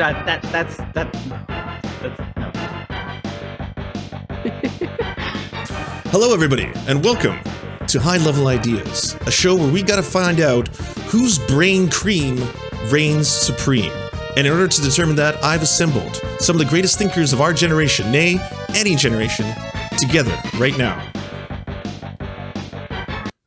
That's no. Hello, everybody, and welcome to High Level Ideas, a show where we gotta find out whose brain cream reigns supreme. And in order to determine that, I've assembled some of the greatest thinkers of our generation, nay, any generation, together right now.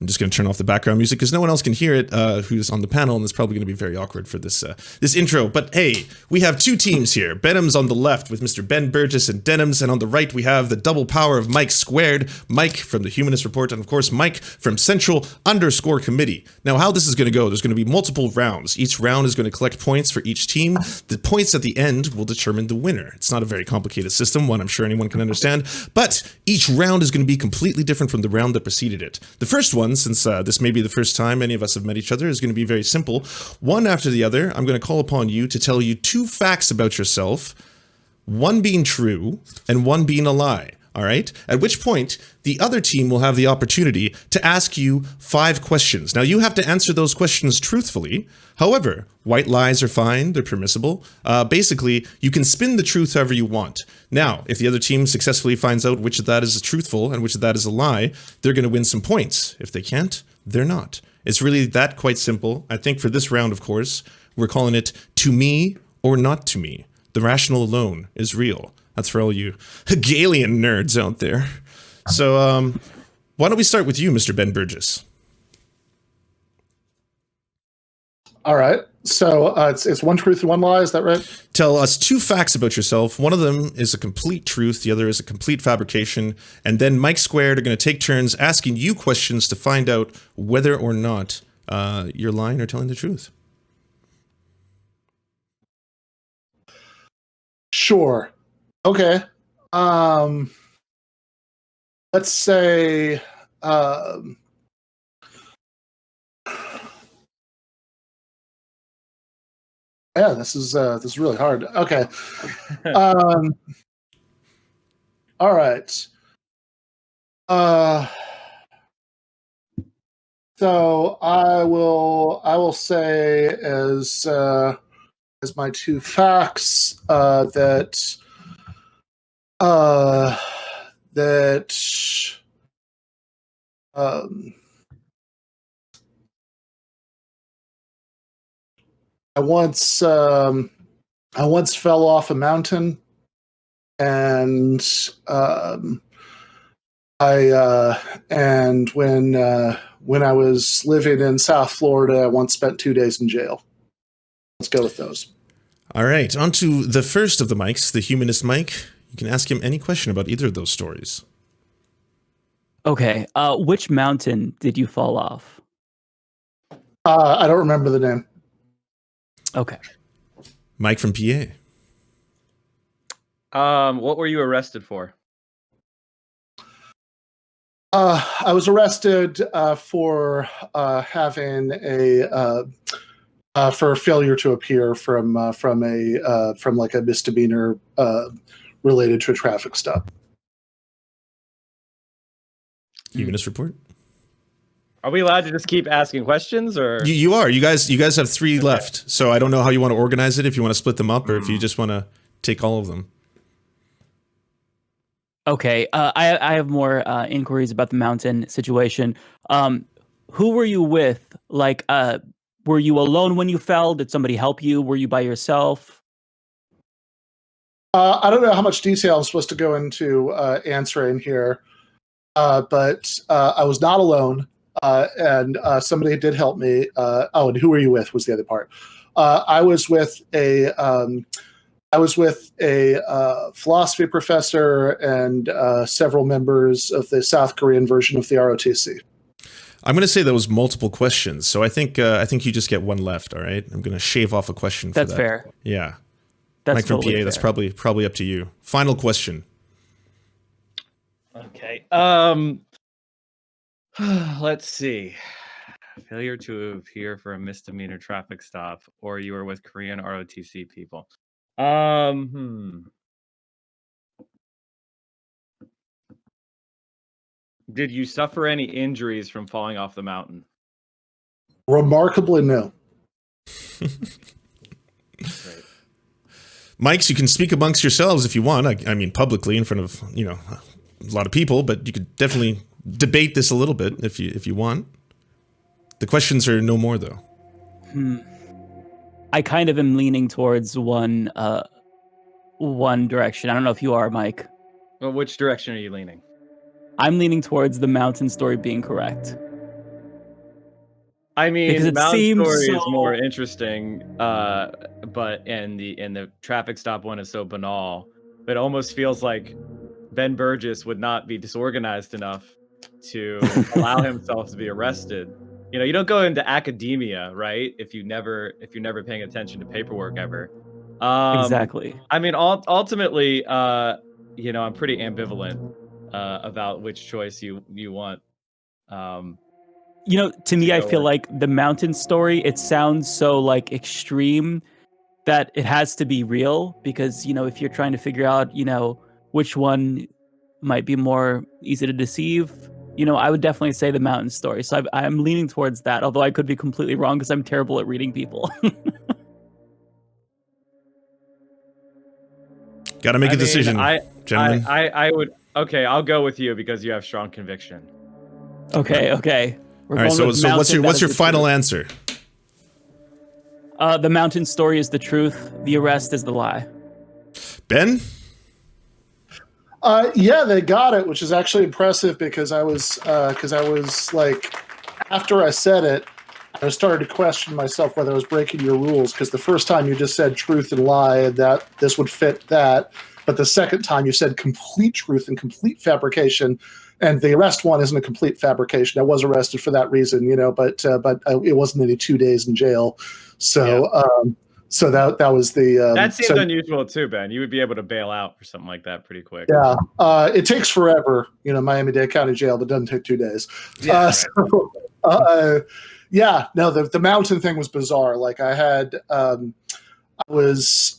I'm just going to turn off the background music because no one else can hear it who's on the panel, and it's probably going to be very awkward for this this intro. But hey, we have two teams here. Denims on the left with Mr. Ben Burgis and Denims, and on the right we have the double power of Mike squared. Mike from the Humanist Report, and of course Mike from Central_Committee. Now how this is going to go, there's going to be multiple rounds. Each round is going to collect points for each team. The points at the end will determine the winner. It's not a very complicated system, one I'm sure anyone can understand, but each round is going to be completely different from the round that preceded it. The first one, since this may be the first time any of us have met each other, is going to be very simple. One after the other, I'm going to call upon you to tell you two facts about yourself, one being true and one being a lie. All right? At which point, the other team will have the opportunity to ask you 5 questions. Now, you have to answer those questions truthfully. However, white lies are fine. They're permissible. Basically, you can spin the truth however you want. Now, if the other team successfully finds out which of that is truthful and which of that is a lie, they're going to win some points. If they can't, they're not. It's really that quite simple. I think for this round, of course, we're calling it to me or not to me. The rational alone is real. That's for all you Hegelian nerds out there. So, why don't we start with you, Mr. Ben Burgis? All right. So it's one truth and one lie. Is that right? Tell us 2 facts about yourself. One of them is a complete truth. The other is a complete fabrication. And then Mike Squared are going to take turns asking you questions to find out whether or not you're lying or telling the truth. Sure. Okay. Let's say yeah, this is really hard. Okay. All right. So I will say as my 2 facts that I once fell off a mountain, and when I was living in South Florida, I once spent 2 days in jail. Let's go with those. All right, on to the first of the mics, the Humanist Mike. You can ask him any question about either of those stories. Okay, which mountain did you fall off? I don't remember the name. Okay. Mike from PA. What were you arrested for? I was arrested for having for failure to appear from like a misdemeanor related to a traffic stop. Humanist Report. Are we allowed to just keep asking questions, or You are. You guys have 3 left. So I don't know how you want to organize it. If you want to split them up, or if you just want to take all of them. Okay, I have more inquiries about the mountain situation. Who were you with? Like, were you alone when you fell? Did somebody help you? Were you by yourself? I don't know how much detail I'm supposed to go into answering here, but I was not alone, and somebody did help me. And who were you with was the other part. I was with a philosophy professor and several members of the South Korean version of the ROTC. I'm going to say that was multiple questions, so I think you just get 1 left. All right, I'm going to shave off a question for that. That's fair. Yeah, That's Mike from totally PA. fair. That's probably up to you. Final question. okay? Let's see. Failure to appear for a misdemeanor traffic stop, or you were with Korean ROTC people. Did you suffer any injuries from falling off the mountain? Remarkably, no. Great. Mics, you can speak amongst yourselves if you want. I mean, publicly in front of, a lot of people, but you could definitely debate this a little bit if you want. The questions are no more, though. I kind of am leaning towards one direction. I don't know if you are, Mike. Well, which direction are you leaning? I'm leaning towards the mountain story being correct. I mean, Because it Mountain seems Story is so- more interesting, but and the traffic stop one is so banal. It almost feels like Ben Burgis would not be disorganized enough to allow himself to be arrested. You don't go into academia, right? If you're never paying attention to paperwork ever. Exactly. I mean, ultimately, I'm pretty ambivalent about which choice you want. To me, I go feel with. like the mountain story, it sounds so like extreme that it has to be real because, if you're trying to figure out, which one might be more easy to deceive, I would definitely say the mountain story. So I'm leaning towards that, although I could be completely wrong because I'm terrible at reading people. Got to make a decision, gentlemen. I would. Okay, I'll go with you because you have strong conviction. Okay. All right. So what's your final answer? The mountain story is the truth. The arrest is the lie. Ben? Yeah, they got it, which is actually impressive because I was like, after I said it, I started to question myself whether I was breaking your rules because the first time you just said truth and lie and that this would fit that, but the second time you said complete truth and complete fabrication, and the arrest one isn't a complete fabrication. I was arrested for that reason, but it wasn't any 2 days in jail, so. Yeah. So that was the that seems unusual too, Ben. You would be able to bail out for something like that pretty quick. Yeah, it takes forever, Miami-Dade County Jail, but doesn't take 2 days. Yeah, The mountain thing was bizarre. Like I was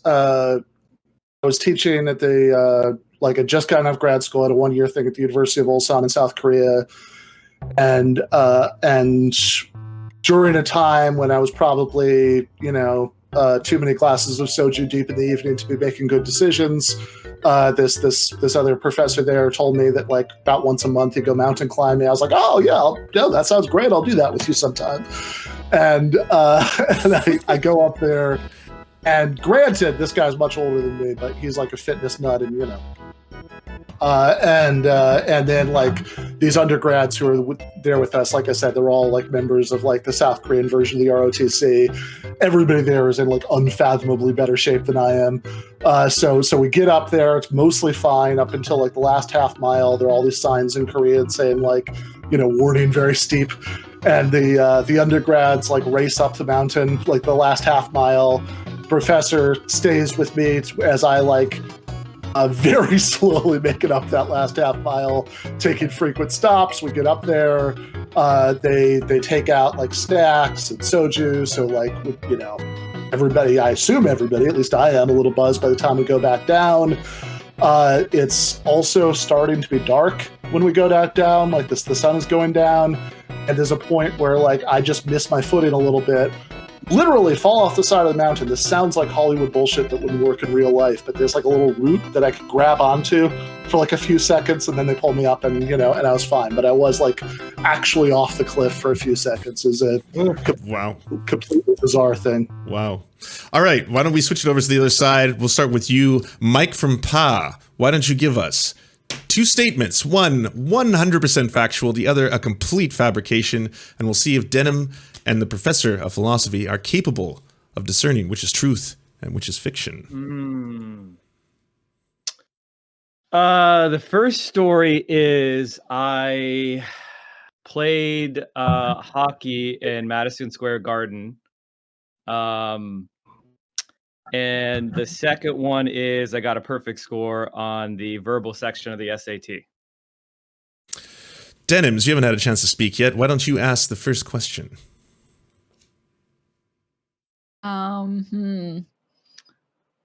teaching at the I just got out of grad school at a 1-year thing at the University of Ulsan in South Korea, and during a time when I was probably too many glasses of soju deep in the evening to be making good decisions. This other professor there told me that about once a month he'd go mountain climbing. I was like, oh yeah, that sounds great. I'll do that with you sometime. And I go up there, and granted, this guy's much older than me, but he's like a fitness nut, and and then these undergrads who are there with us, like I said, they're all members of the South Korean version of the ROTC. Everybody there is in unfathomably better shape than I am. So we get up there, it's mostly fine up until the last half mile. There are all these signs in Korean saying warning, very steep. And the undergrads race up the mountain the last half mile. Professor stays with me as I very slowly making up that last half mile, taking frequent stops. We get up there. They take out snacks and soju. So everybody, I assume everybody, at least I am, a little buzzed by the time we go back down. It's also starting to be dark when we go back down. The sun is going down, and there's a point where I just miss my footing a little bit. Literally fall off the side of the mountain. This sounds like Hollywood bullshit that wouldn't work in real life, but there's a little root that I could grab onto for a few seconds, and then they pull me up, and and I was fine. But I was actually off the cliff for a few seconds. Is a wow, completely bizarre thing. Wow. All right, why don't we switch it over to the other side? We'll start with you, Mike from Pa. Why don't you give us 2 statements, one 100% factual, the other a complete fabrication, and we'll see if Denim and the professor of philosophy are capable of discerning which is truth and which is fiction. The first story is I played hockey in Madison Square Garden. And the second one is I got a perfect score on the verbal section of the SAT. Denims, you haven't had a chance to speak yet. Why don't you ask the first question?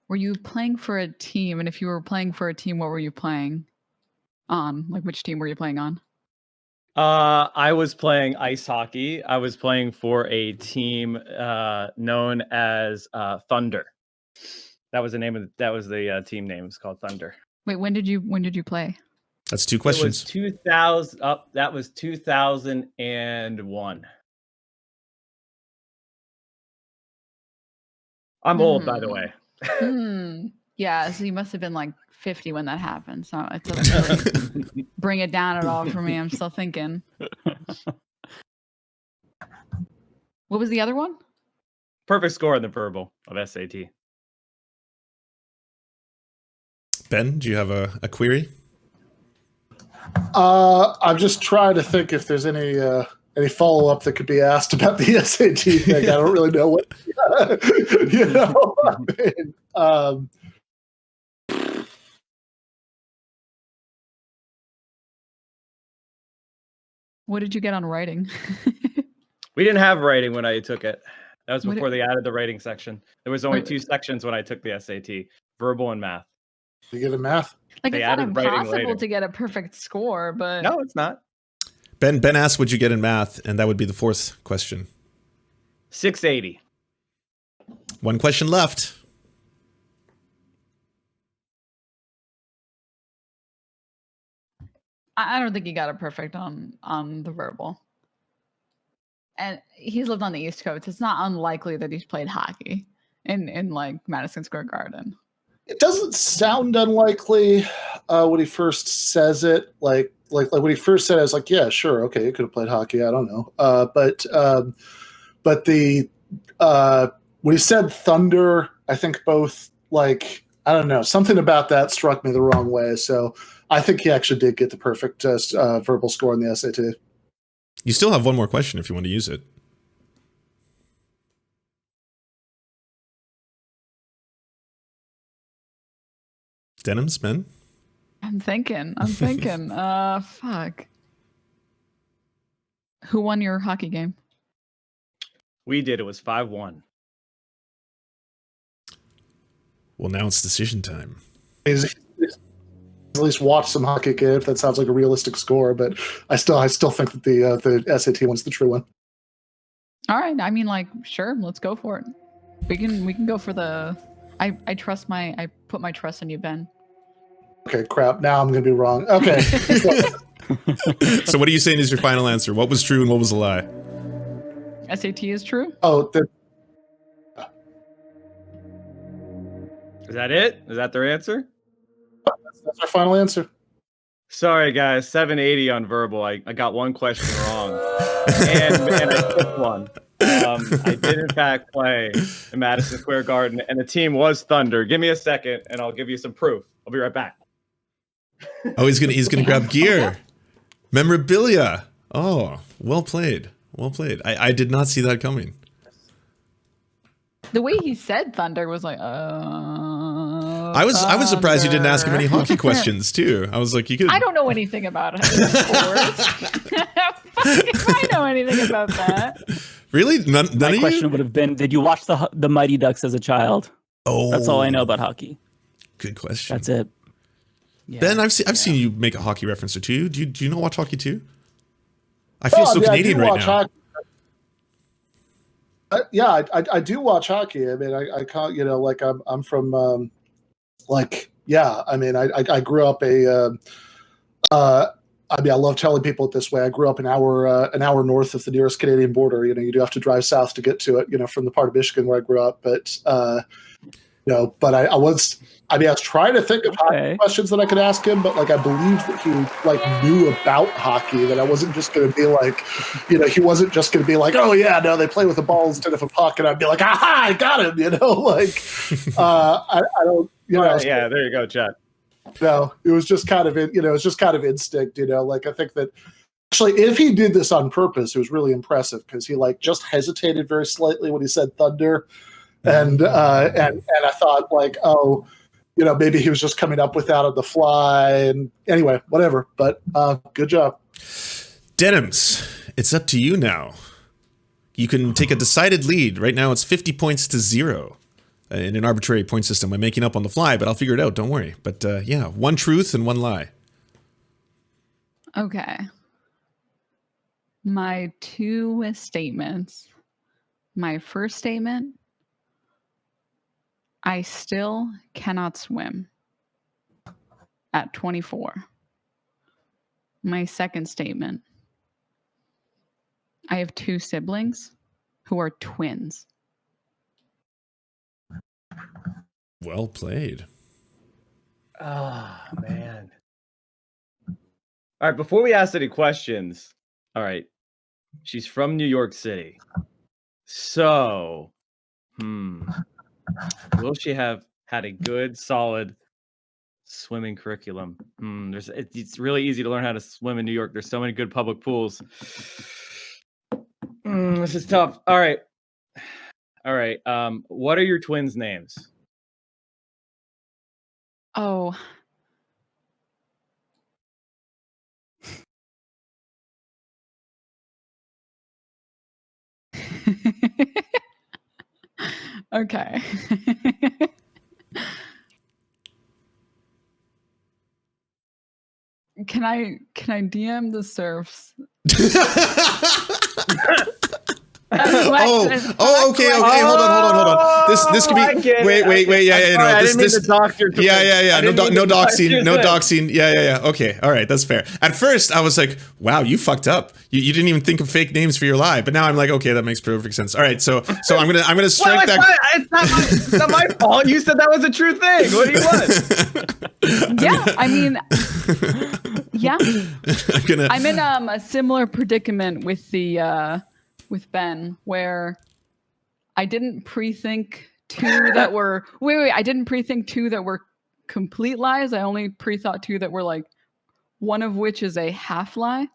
Were you playing for a team? And if you were playing for a team, what were you playing on? Which team were you playing on? I was playing ice hockey. I was playing for a team known as Thunder. That was the name of that was the team name. It was called Thunder. Wait, when did you play? That's 2 It was questions. 2000. That was 2001. I'm old, by the way. Yeah, so you must have been like 50 when that happened. So it doesn't really bring it down at all for me. I'm still thinking. What was the other one? Perfect score in the verbal of SAT. Ben, do you have a query? I'm just trying to think if there's any follow up that could be asked about the SAT thing. I don't really know what you know. I mean, What did you get on writing? We didn't have writing when I took it. That was What before it- they added the writing section. There was only Wait. 2 sections when I took the SAT, verbal and math. you get a math. Like, They it's not added writing impossible later. to get a perfect score, but No, it's not. Ben asked what'd you get in math, and that would be the 4th question. 680. 1 question left. I don't think he got it perfect on the verbal. And he's lived on the East Coast. It's not unlikely that he's played hockey in like Madison Square Garden. It doesn't sound unlikely when he first says it. Like when he first said it, I was like, yeah, sure, okay, you could have played hockey. I don't know, but the when he said Thunder, I think both like I don't know, something about that struck me the wrong way. So I think he actually did get the perfect verbal score in the SAT. You still have 1 more question if you want to use it. Denims, Ben? I'm thinking. Fuck. Who won your hockey game? We did. It was 5-1. Well, now it's decision time. He's at least watched some hockey game. If that sounds like a realistic score, but I still think that the SAT one's the true one. All right. I mean, like, sure, let's go for it. We can go for the. I put my trust in you, Ben. Okay, crap. Now I'm going to be wrong. Okay. So what are you saying is your final answer? What was true and what was a lie? SAT is true. Oh, Is that it? Is that their answer? that's our final answer. Sorry, guys. 780 on verbal. I got 1 question wrong. and I skipped one. I did, in fact, play in Madison Square Garden, and the team was Thunder. Give me a second, and I'll give you some proof. I'll be right back. Oh, he's gonna grab gear. Memorabilia. Oh, well played. Well played. I did not see that coming. The way he said Thunder was like, I was surprised you didn't ask him any Thunder. hockey questions too. I was like, you could. I don't know anything about it. I know anything about that. Really? None My of question you? would have been, did you watch the Mighty Ducks as a child? Oh, That's all I know about hockey. Good question. That's it. Yeah. Ben, I've seen you make a hockey reference or two. Do you not watch hockey too? I feel so I mean, Canadian I do right watch now. hockey. Yeah, I do watch hockey. I mean, I can't, you know, like I'm from, like, yeah. I mean, I grew up I mean, I love telling people it this way. I grew up an hour north of the nearest Canadian border. You know, you do have to drive south to get to it. You know, from the part of Michigan where I grew up. But you know, but I was trying to think of hockey questions that I could ask him, but like I believed that he like knew about hockey. That I wasn't just going to be like, you know, he wasn't just going to be like, oh yeah, no, they play with a ball instead of a puck, and I'd be like, aha, I got him. You know, like I don't, you know, Yeah, there you go, Chad. no, it was just kind of, you know, it was just kind of instinct, you know, like I think that actually if he did this on purpose, it was really impressive because he like just hesitated very slightly when he said Thunder. And I thought like, oh, you know, maybe he was just coming up with that on the fly. And anyway, whatever. But good job. Denims, it's up to you now. You can take a decided lead. Right now it's 50 points to 0 in an arbitrary point system. I'm making up on the fly, but I'll figure it out. Don't worry. But yeah, 1 truth and 1 lie. Okay. My 2 statements. My first statement. I still cannot swim at 24. My second statement. I have 2 siblings who are twins. Well played. Oh, man. All right, before we ask any questions, all right, she's from New York City. So, will she have had a good, solid swimming curriculum? It's really easy to learn how to swim in New York. There's so many good public pools. This is tough. All right. What are your twins' names? Oh. Okay. Can I DM the Serfs? Okay. Hold on. This could be. Wait. Yeah. No, I didn't mean to dox your twins. Yeah. No doxing. Yeah. Okay. All right. That's fair. At first, I was like, wow, you fucked up. You didn't even think of fake names for your lie. But now I'm like, okay, that makes perfect sense. All right. So I'm gonna strike that. It's not my fault. You said that was a true thing. What do you want? Yeah. I mean. Yeah. I'm in a similar predicament with the. With Ben, where I didn't pre-think 2 that were I didn't pre-think 2 that were complete lies. I only pre-thought 2 that were like one of which is a half lie.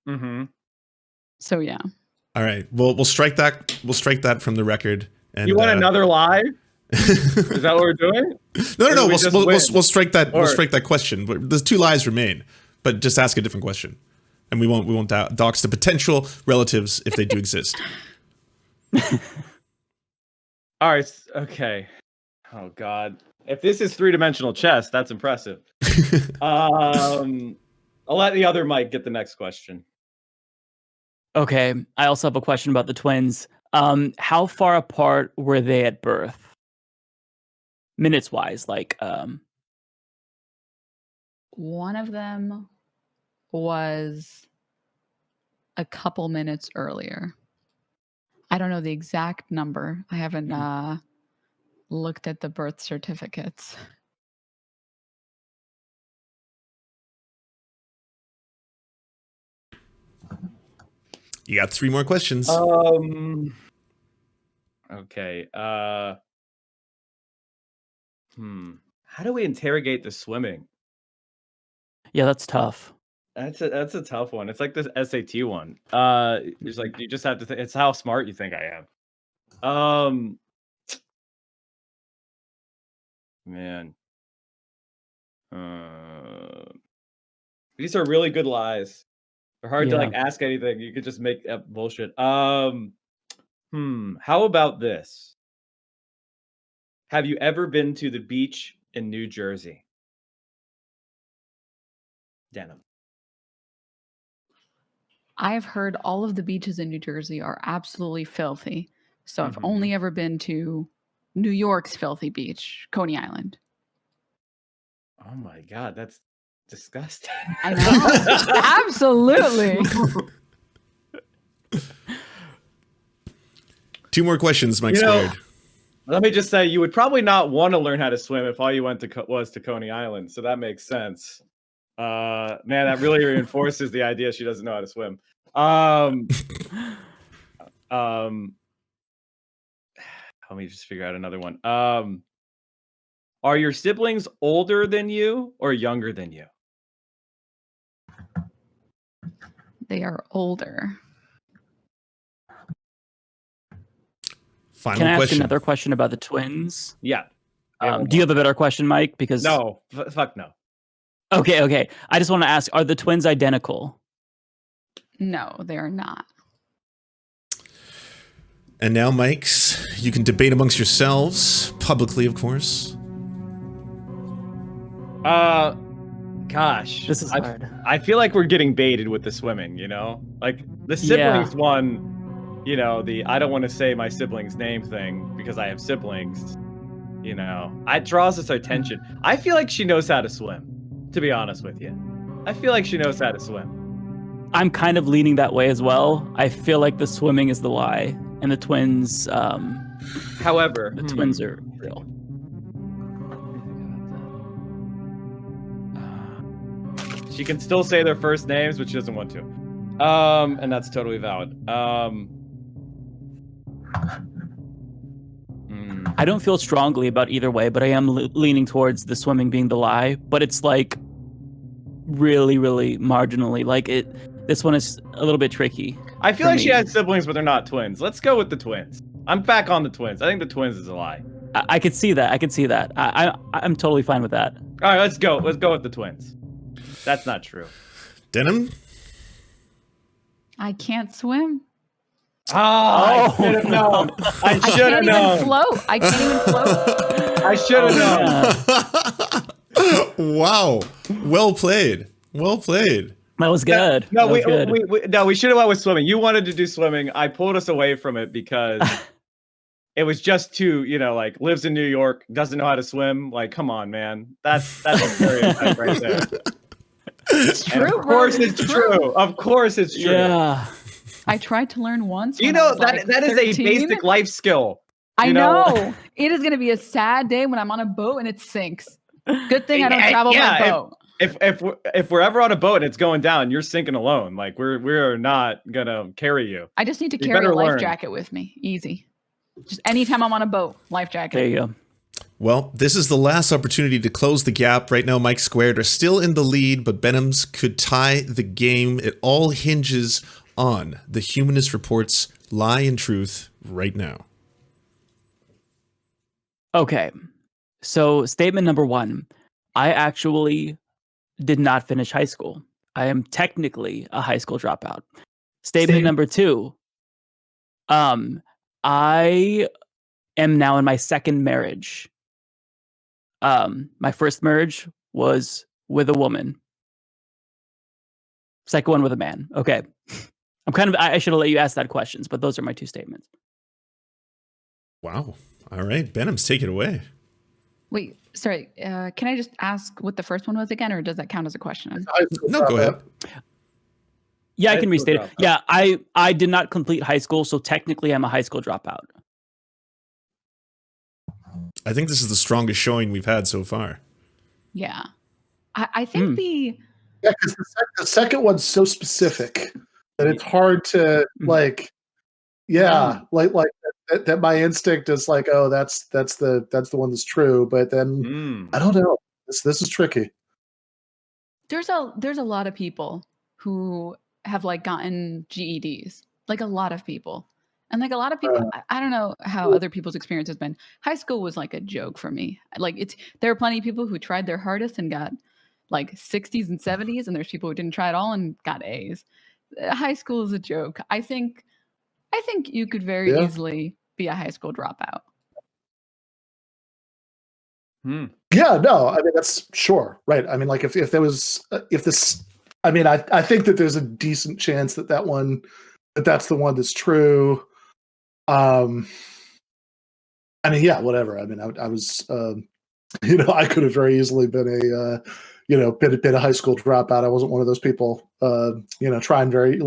Mm-hmm. So yeah. All right. We'll strike that. We'll strike that from the record. And you want another lie? Is that what we're doing? No. We'll strike that. We'll strike that question. The 2 lies remain, but just ask a different question. And we won't dox the potential relatives if they do exist. All right. Okay. Oh God. If this is 3-dimensional chess, that's impressive. I'll let the other Mike get the next question. Okay. I also have a question about the twins. How far apart were they at birth? Minutes wise, like one of them was a couple minutes earlier. I don't know the exact number. I haven't looked at the birth certificates. You got 3 more questions. Okay. How do we interrogate the swimming? Yeah, that's tough. That's a tough one. It's like this SAT one. It's like you just have to think. It's how smart you think I am. Man. These are really good lies. They're hard to like ask anything. You could just make up bullshit. How about this? Have you ever been to the beach in New Jersey? Denim. I've heard all of the beaches in New Jersey are absolutely filthy. So I've only ever been to New York's filthy beach, Coney Island. Oh my God, that's disgusting. I know. Absolutely. 2 more questions, Mike Squared. Let me just say, you would probably not want to learn how to swim if all you went to was to Coney Island. So that makes sense. Man, that really reinforces the idea she doesn't know how to swim. Let me just figure out another one. Are your siblings older than you or younger than you? They are older. Final Can I question. ask another question about the twins? Yeah. Do you have a better question, Mike? Because no, fuck no. Okay. I just want to ask: are the twins identical? No, they are not. And now, Mikes, you can debate amongst yourselves, publicly, of course. Gosh. This is hard. I feel like we're getting baited with the swimming, you know? Like, the siblings one, you know, I don't want to say my sibling's name thing because I have siblings. You know, it draws us attention. I feel like she knows how to swim, to be honest with you. I feel like she knows how to swim. I'm kind of leaning that way as well. I feel like the swimming is the lie, and the twins. However, the twins are real. She can still say their first names, but she doesn't want to. And that's totally valid. I don't feel strongly about either way, but I am leaning towards the swimming being the lie. But it's like really, really marginally. Like this one is a little bit tricky. I feel like she has siblings, but they're not twins. Let's go with the twins. I'm back on the twins. I think the twins is a lie. I could see that. I could see that. I'm totally fine with that. All right, let's go. Let's go with the twins. That's not true. Denim? I can't swim. I should have known. I should have known. I can't even float. I should have known. Wow. Well played. Well played. That was good. No, we should have went with swimming. You wanted to do swimming. I pulled us away from it because it was just too, like lives in New York, doesn't know how to swim. Like, come on, man. That's a stereotype right there. It's true. Of course it's true. Of course it's true. Yeah. I tried to learn once. You know, that is a basic life skill. I know. It is going to be a sad day when I'm on a boat and it sinks. Good thing I don't travel by boat. If we're ever on a boat and it's going down, you're sinking alone. Like we're not gonna carry you. I just need to carry a life jacket with me. Easy. Just anytime I'm on a boat, life jacket. There you go. Well, this is the last opportunity to close the gap. Right now, Mike Squared are still in the lead, but Denims could tie the game. It all hinges on the Humanist Report's lie and truth right now. Okay. So statement number 1, I actually did not finish high school. I am technically a high school dropout. Statement number 2, I am now in my second marriage. My first marriage was with a woman. Second one with a man. Okay. I should have let you ask that questions, but those are my 2 statements. Wow. All right. Denims, take it away. Wait, sorry. Can I just ask what the first one was again, or does that count as a question? No, go ahead. Yeah, I can restate it. Yeah, I did not complete high school, so technically I'm a high school dropout. I think this is the strongest showing we've had so far. Yeah. I think Yeah, because the second one's so specific that it's hard to like that my instinct is like, oh, that's the one that's true, but then I don't know. This is tricky. there's a lot of people who have like gotten GEDs, like a lot of people. And like a lot of people, I don't know how other people's experience has been. High school was like a joke for me. Like there are plenty of people who tried their hardest and got like 60s and 70s, and there's people who didn't try at all and got A's. High school is a joke. I think you could very easily be a high school dropout. Yeah, no, I mean that's sure, right. I mean, like if there was if this, I mean, I think that there's a decent chance that that's the one that's true. I mean, yeah, whatever. I mean, I was, I could have very easily been been a high school dropout. I wasn't one of those people, trying very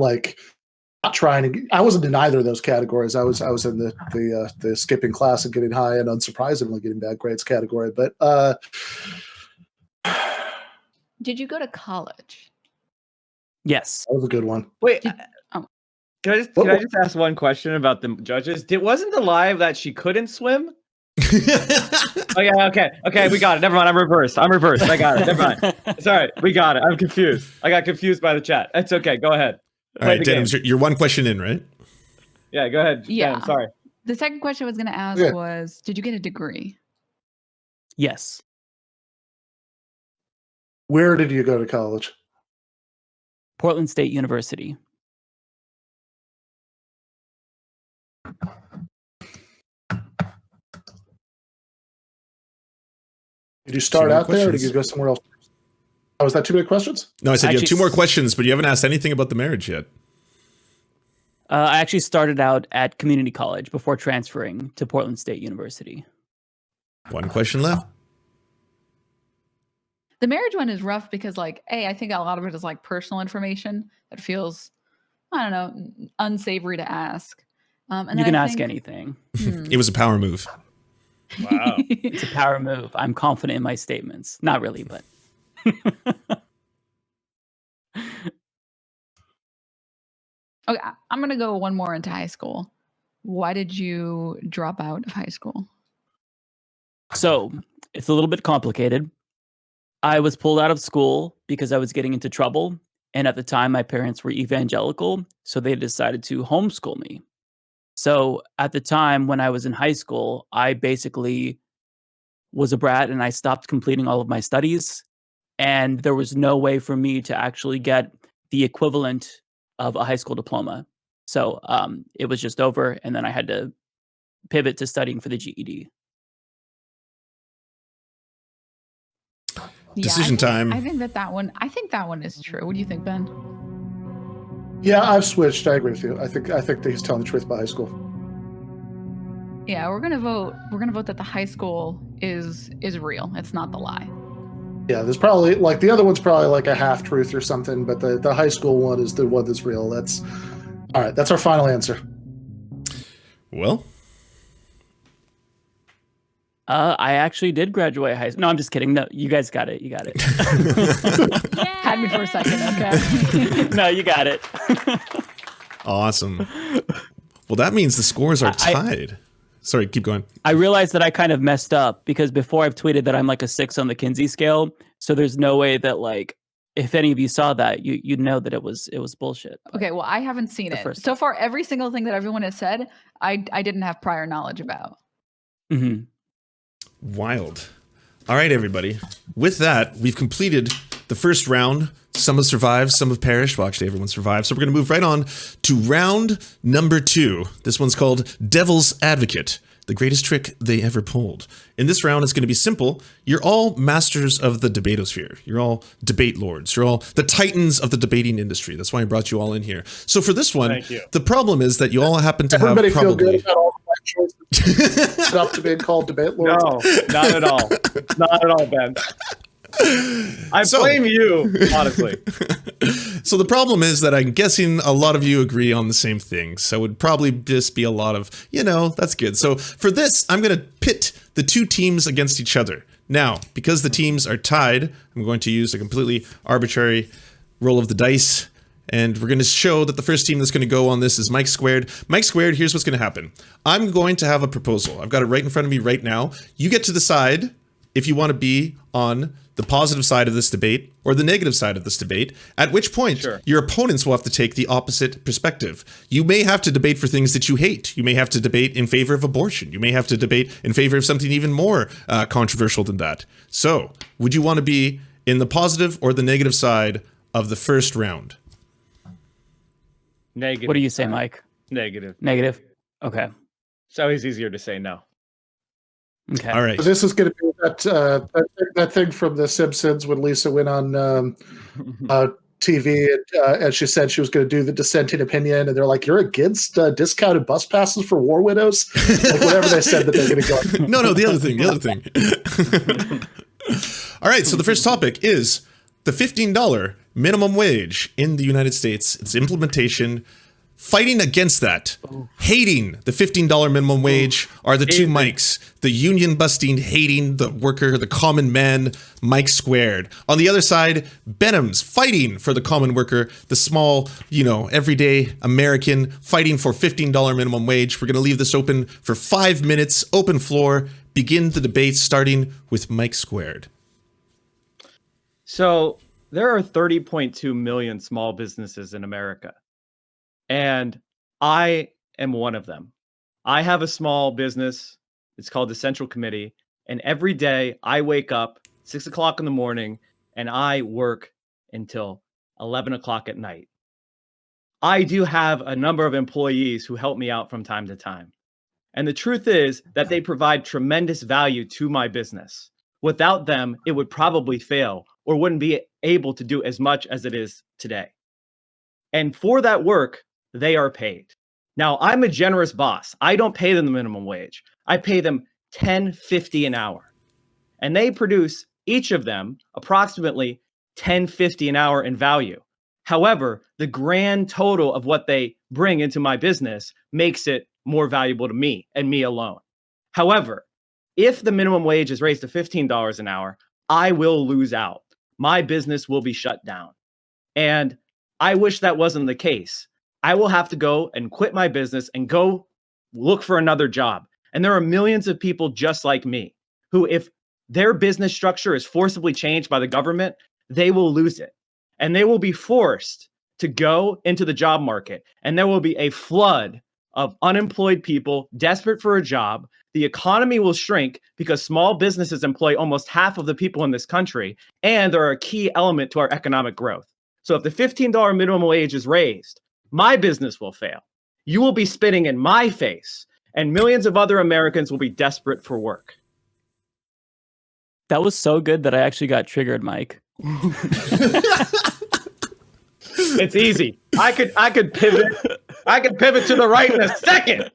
not trying to. I wasn't in either of those categories. I was in the skipping class and getting high and unsurprisingly getting bad grades category. But did you go to college? Yes. That was a good one. Wait. Can I just ask one question about the judges? Wasn't the lie that she couldn't swim? Oh yeah, okay, we got it. Never mind, I'm reversed. I got it. Never mind. It's all right, we got it. I'm confused. I got confused by the chat. It's okay. Go ahead. All right, Denims, you're one question in, right? Yeah, go ahead. Yeah. Denim, sorry. The second question I was going to ask was, did you get a degree? Yes. Where did you go to college? Portland State University. Did you start out there or did you go somewhere else? Oh, was that too many questions? No, I said you have 2 more questions, but you haven't asked anything about the marriage yet. I actually started out at community college before transferring to Portland State University. One question left. The marriage one is rough because, like, I think a lot of it is like personal information that feels, I don't know, unsavory to ask. And You then can I ask think, anything. It was a power move. Wow. It's a power move. I'm confident in my statements. Not really, but Okay, I'm gonna go one more into high school. Why did you drop out of high school? so it's a little bit complicated. I was pulled out of school because I was getting into trouble. And at the time, my parents were evangelical. So they decided to homeschool me. So at the time when I was in high school, I basically was a brat and I stopped completing all of my studies. And there was no way for me to actually get the equivalent of a high school diploma. So it was just over. And then I had to pivot to studying for the GED. Decision time. I think that one is true. What do you think, Ben? Yeah, I've switched. I agree with you. I think that he's telling the truth about high school. Yeah, we're gonna vote. We're gonna vote that the high school is real. It's not the lie. Yeah, there's probably like the other one's probably like a half truth or something, but the high school one is the one that's real. That's all right. That's our final answer. Well, I actually did graduate high school. No, I'm just kidding. No, you guys got it. You got it. Had me for a second. Okay. No, you got it. awesome. Well, that means the scores are tied. Sorry, keep going. I realized that I kind of messed up because before I've tweeted that I'm like a 6 on the Kinsey scale. So there's no way that, like, if any of you saw that, you'd know that it was bullshit. Okay. Well, I haven't seen it so far. Every single thing that everyone has said, I didn't have prior knowledge about. Mm-hmm. Wild. All right, everybody. With that, we've completed the first round. Some have survived, some have perished. Well, actually, everyone survived. So we're going to move right on to round number 2. This one's called Devil's Advocate, the greatest trick they ever pulled. In this round, it's going to be simple. You're all masters of the debatosphere. You're all debate lords. You're all the titans of the debating industry. That's why I brought you all in here. So for this one, the problem is that you all happen to Everybody have probably... feel good about all my choices up to being called debate lords. No, not at all. Not at all, Ben. I blame you, honestly. So the problem is that I'm guessing a lot of you agree on the same thing. So it would probably just be a lot of, that's good. So for this, I'm going to pit the two teams against each other. Now, because the teams are tied, I'm going to use a completely arbitrary roll of the dice. And we're going to show that the first team that's going to go on this is Mike Squared. Mike Squared, here's what's going to happen. I'm going to have a proposal. I've got it right in front of me right now. You get to decide if you want to be on the positive side of this debate or the negative side of this debate, at which point your opponents will have to take the opposite perspective. You may have to debate for things that you hate. You may have to debate in favor of abortion. You may have to debate in favor of something even more controversial than that. So, would you want to be in the positive or the negative side of the first round? Negative. What do you say, Mike? Negative. Negative? Okay. It's always easier to say no. Okay. All right. So this is going to be that thing from The Simpsons when Lisa went on TV and she said she was going to do the dissenting opinion, and they're like, "You're against discounted bus passes for war widows?" Like whatever they said that they're going to go. No, the other thing. All right. So the first topic is the $15 minimum wage in the United States. Its implementation. Fighting against that, hating the $15 minimum wage are the two Mikes. The union busting, hating the worker, the common man, Mike Squared. On the other side, Denims fighting for the common worker, the small, everyday American fighting for $15 minimum wage. We're going to leave this open for 5 minutes, open floor. Begin the debate starting with Mike Squared. So there are 30.2 million small businesses in America. And I am one of them. I have a small business. It's called the Central Committee. And every day I wake up 6 o'clock in the morning and I work until 11 o'clock at night. I do have a number of employees who help me out from time to time. And the truth is that they provide tremendous value to my business. Without them, it would probably fail or wouldn't be able to do as much as it is today. And for that work, they are paid. Now, I'm a generous boss. I don't pay them the minimum wage. I pay them $10.50 an hour. And they produce, each of them, approximately $10.50 an hour in value. However, the grand total of what they bring into my business makes it more valuable to me and me alone. However, if the minimum wage is raised to $15 an hour, I will lose out. My business will be shut down. And I wish that wasn't the case. I will have to go and quit my business and go look for another job. And there are millions of people just like me who, if their business structure is forcibly changed by the government, they will lose it. And they will be forced to go into the job market. And there will be a flood of unemployed people desperate for a job. The economy will shrink because small businesses employ almost half of the people in this country. And they're a key element to our economic growth. So if the $15 minimum wage is raised, my business will fail. You will be spitting in my face, and millions of other Americans will be desperate for work. That was so good that I actually got triggered, Mike. It's easy. I could pivot. I could pivot to the right in a second.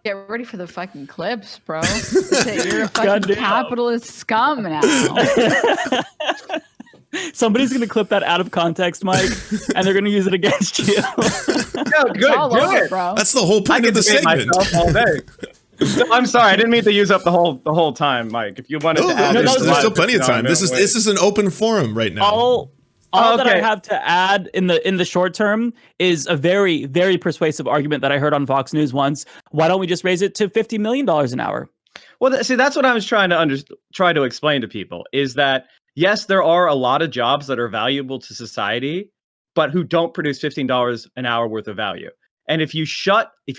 Get ready for the fucking clips, bro. You're a fucking capitalist scum now. Somebody's gonna clip that out of context, Mike, and they're gonna use it against you. No, good, do it, bro. That's the whole point of the segment. All day. No, I'm sorry, I didn't mean to use up the whole time, Mike. If you wanted to add, there's still plenty of time. This is an open forum right now. All that I have to add in the short term is a very, very persuasive argument that I heard on Fox News once. Why don't we just raise it to $50 million an hour? Well, see, that's what I was trying to explain to people, is that yes, there are a lot of jobs that are valuable to society, but who don't produce $15 an hour worth of value. And if you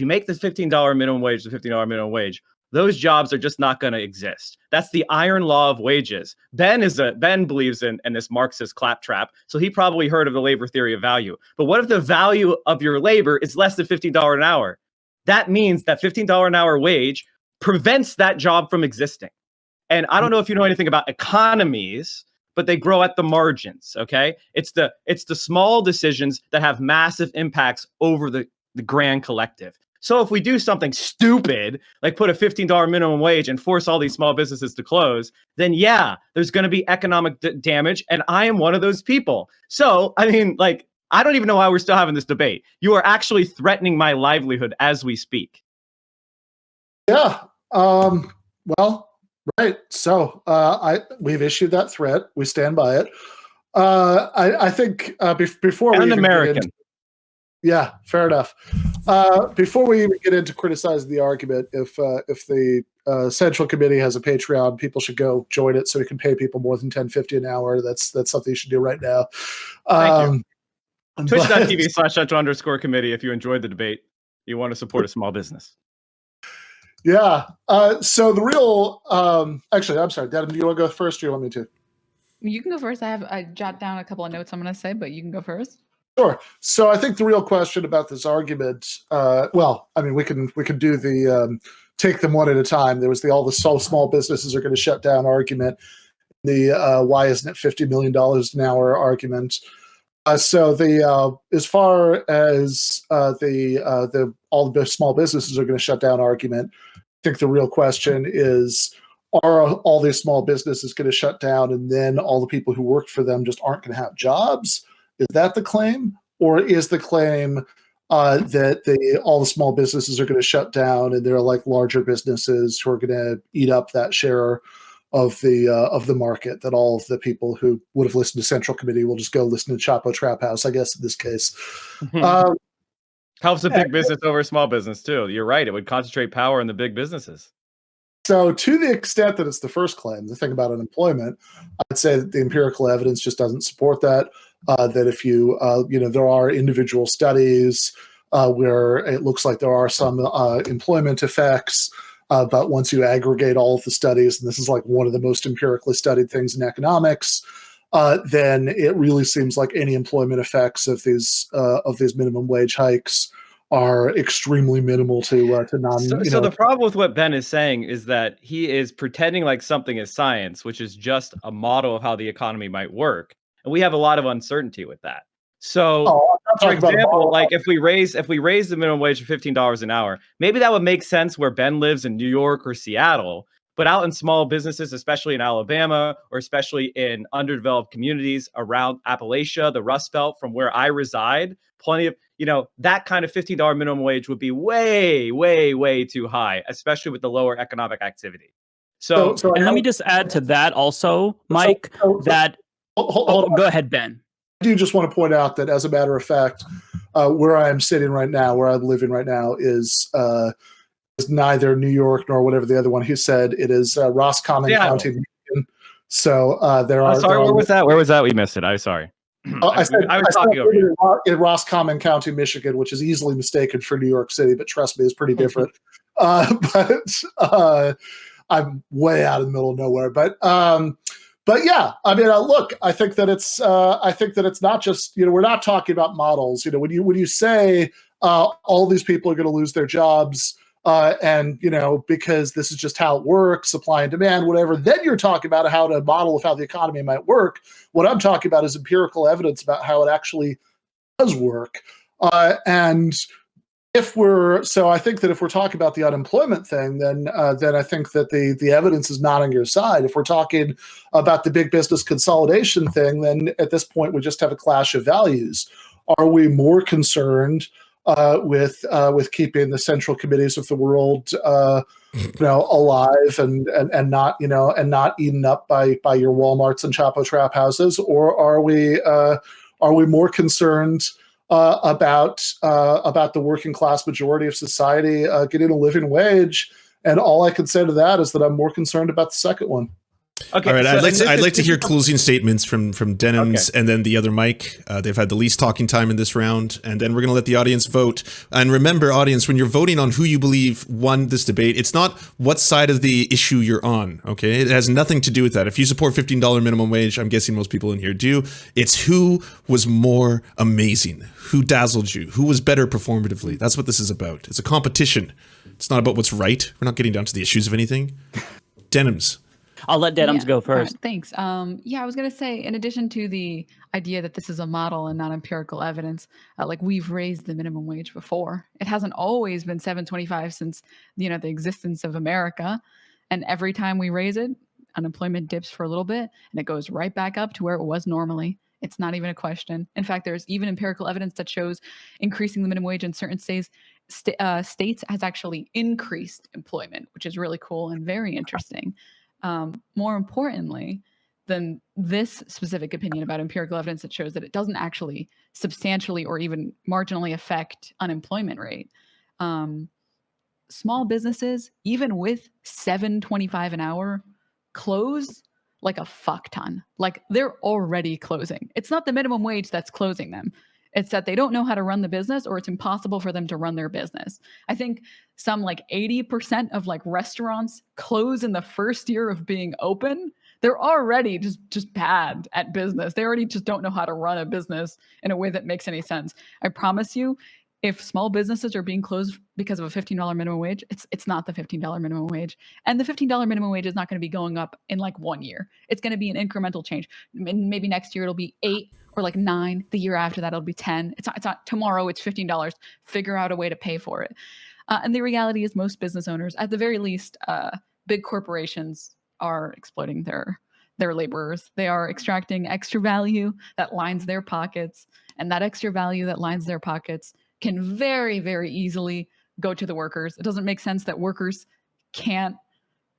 make the $15 minimum wage the $15 minimum wage, those jobs are just not going to exist. That's the iron law of wages. Ben believes in this Marxist claptrap, so he probably heard of the labor theory of value. But what if the value of your labor is less than $15 an hour? That means that $15 an hour wage prevents that job from existing. And I don't know if you know anything about economies, but they grow at the margins, okay? It's the small decisions that have massive impacts over the grand collective. So if we do something stupid, like put a $15 minimum wage and force all these small businesses to close, then yeah, there's going to be economic damage, and I am one of those people. So, I mean, like, I don't even know why we're still having this debate. You are actually threatening my livelihood as we speak. Yeah. Well, right. So we've issued that threat. We stand by it. I think before we even American. Yeah, fair enough. Before we even get into criticizing the argument, if the Central Committee has a Patreon, people should go join it so we can pay people more than $10.50 an hour. That's something you should do right now. Thank you. Twitch.tv/central_committee if you enjoyed the debate, you want to support a small business. Yeah. So the real actually, I'm sorry, Denim, do you want to go first or do you want me to? You can go first. I jot down a couple of notes I'm going to say, but you can go first. Sure. So I think the real question about this argument, well, I mean, we can do the take them one at a time. There was all the small businesses are going to shut down argument, the why isn't it $50 million an hour argument. So the as far as all the small businesses are going to shut down argument, I think the real question is, are all these small businesses going to shut down and then all the people who work for them just aren't going to have jobs? Is that the claim? Or is the claim that all the small businesses are going to shut down and they're like larger businesses who are going to eat up that share of the market, that all of the people who would have listened to Central Committee will just go listen to Chapo Trap House, I guess, in this case. Helps a big business over a small business, too. You're right. It would concentrate power in the big businesses. So to the extent that it's the first claim, the thing about unemployment, I'd say that the empirical evidence just doesn't support that. That if you, there are individual studies where it looks like there are some employment effects, but once you aggregate all of the studies, and this is like one of the most empirically studied things in economics, then it really seems like any employment effects of these minimum wage hikes are extremely minimal to non. So the problem with what Ben is saying is that he is pretending like something is science, which is just a model of how the economy might work. And we have a lot of uncertainty with that. So, Oh, I'm not for talking about a example, model. like if we raise the minimum wage to $15 an hour, maybe that would make sense where Ben lives in New York or Seattle. But out in small businesses, especially in Alabama or especially in underdeveloped communities around Appalachia, the Rust Belt, from where I reside, plenty of, that kind of $15 minimum wage would be way, way, way too high, especially with the lower economic activity. So, And let me just add to that also, Mike, that hold on. go ahead, Ben. I do just want to point out that, as a matter of fact, where I am sitting right now, where I'm living right now, is neither New York nor whatever the other one he said. It is Roscommon County, Michigan. So there are. Sorry, where was that? Where was that? We missed it. I'm sorry. I was talking over you. In Roscommon County, Michigan, which is easily mistaken for New York City, but trust me, it's pretty different. But I'm way out in the middle of nowhere. But yeah, I mean, look, I think that it's not just, we're not talking about models. When you say all these people are going to lose their jobs, and because this is just how it works, supply and demand, whatever, then you're talking about how to model of how the economy might work. What I'm talking about is empirical evidence about how it actually does work. And I think that if we're talking about the unemployment thing, then I think that the evidence is not on your side. If we're talking about the big business consolidation thing, then at this point we just have a clash of values. Are we more concerned with keeping the central committees of the world alive and not eaten up by your Walmarts and Chapo Trap houses, or are we more concerned about the working class majority of society getting a living wage? And all I can say to that is that I'm more concerned about the second one. Okay, all right, I'd like to hear closing statements from Denims and then the other Mike. They've had the least talking time in this round, and then we're going to let the audience vote. And remember, audience, when you're voting on who you believe won this debate, it's not what side of the issue you're on, okay? It has nothing to do with that. If you support $15 minimum wage, I'm guessing most people in here do. It's who was more amazing, who dazzled you, who was better performatively. That's what this is about. It's a competition. It's not about what's right. We're not getting down to the issues of anything. Denims. I'll let Denims go first. Right, thanks. I was going to say, in addition to the idea that this is a model and not empirical evidence, like we've raised the minimum wage before. It hasn't always been $7.25 since the existence of America, and every time we raise it, unemployment dips for a little bit, and it goes right back up to where it was normally. It's not even a question. In fact, there's even empirical evidence that shows increasing the minimum wage in certain states has actually increased employment, which is really cool and very interesting. More importantly than this specific opinion about empirical evidence that shows that it doesn't actually substantially or even marginally affect unemployment rate. Small businesses, even with $7.25 an hour, close like a fuck ton. Like they're already closing. It's not the minimum wage that's closing them. It's that they don't know how to run the business, or it's impossible for them to run their business. I think some 80% of restaurants close in the first year of being open. They're already just bad at business. They already just don't know how to run a business in a way that makes any sense. I promise you, if small businesses are being closed because of a $15 minimum wage, it's not the $15 minimum wage. And the $15 minimum wage is not going to be going up in 1 year. It's going to be an incremental change. Maybe next year it'll be 8 or 9. The year after that it'll be 10. It's not tomorrow it's $15. Figure out a way to pay for it. And the reality is most business owners, at the very least, big corporations are exploiting their laborers. They are extracting extra value that lines their pockets, and that extra value that lines their pockets can very, very easily go to the workers. It doesn't make sense that workers can't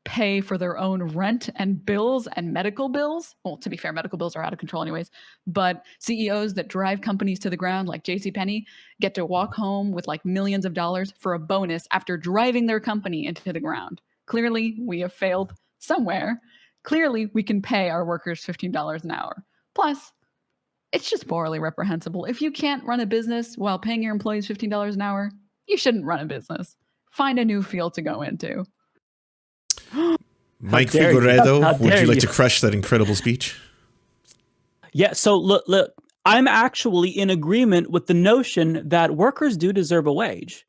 pay for their own rent and bills and medical bills. Well, to be fair, medical bills are out of control anyways. But CEOs that drive companies to the ground, like JCPenney, get to walk home with millions of dollars for a bonus after driving their company into the ground. Clearly, we have failed somewhere. Clearly, we can pay our workers $15 an hour. Plus, it's just morally reprehensible. If you can't run a business while paying your employees $15 an hour, you shouldn't run a business. Find a new field to go into. Mike Figueredo, would you like to crush that incredible speech? Yeah, so look, I'm actually in agreement with the notion that workers do deserve a wage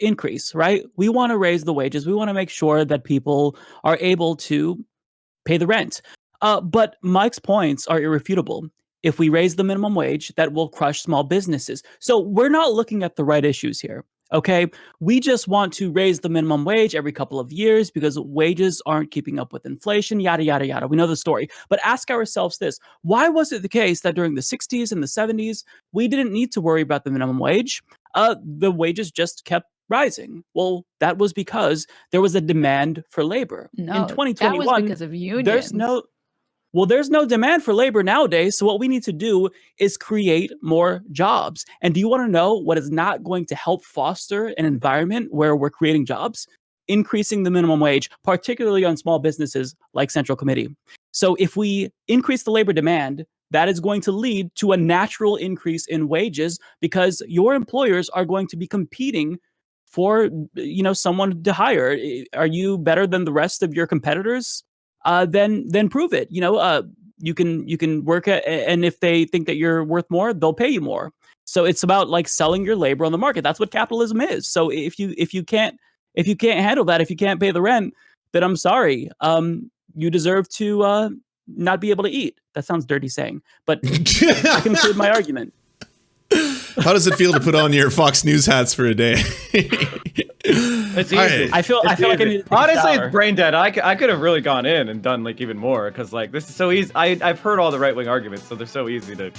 increase, right? We want to raise the wages. We want to make sure that people are able to pay the rent. But Mike's points are irrefutable. if we raise the minimum wage, that will crush small businesses. So we're not looking at the right issues here. Okay, we just want to raise the minimum wage every couple of years because wages aren't keeping up with inflation, yada, yada, yada. We know the story. But ask ourselves this: why was it the case that during the 60s and the 70s, we didn't need to worry about the minimum wage? The wages just kept rising. Well, that was because there was a demand for labor. No, in that 2021, was because of unions. there's no demand for labor nowadays. So what we need to do is create more jobs. And do you want to know what is not going to help foster an environment where we're creating jobs? Increasing the minimum wage, particularly on small businesses like Central Committee. So if we increase the labor demand, that is going to lead to a natural increase in wages because your employers are going to be competing for, someone to hire. Are you better than the rest of your competitors? Then prove it. You can work at, and if they think that you're worth more, they'll pay you more. So it's about like selling your labor on the market. That's what capitalism is. So if you can't handle that, if you can't pay the rent, then I'm sorry. You deserve to not be able to eat. That sounds dirty saying, but I conclude my argument. How does it feel to put on your Fox News hats for a day? It's easy. Right. I feel like I need to take a honestly, shower. it's brain dead. I could have really gone in and done like even more because like this is so easy. I've heard all the right wing arguments, so they're so easy to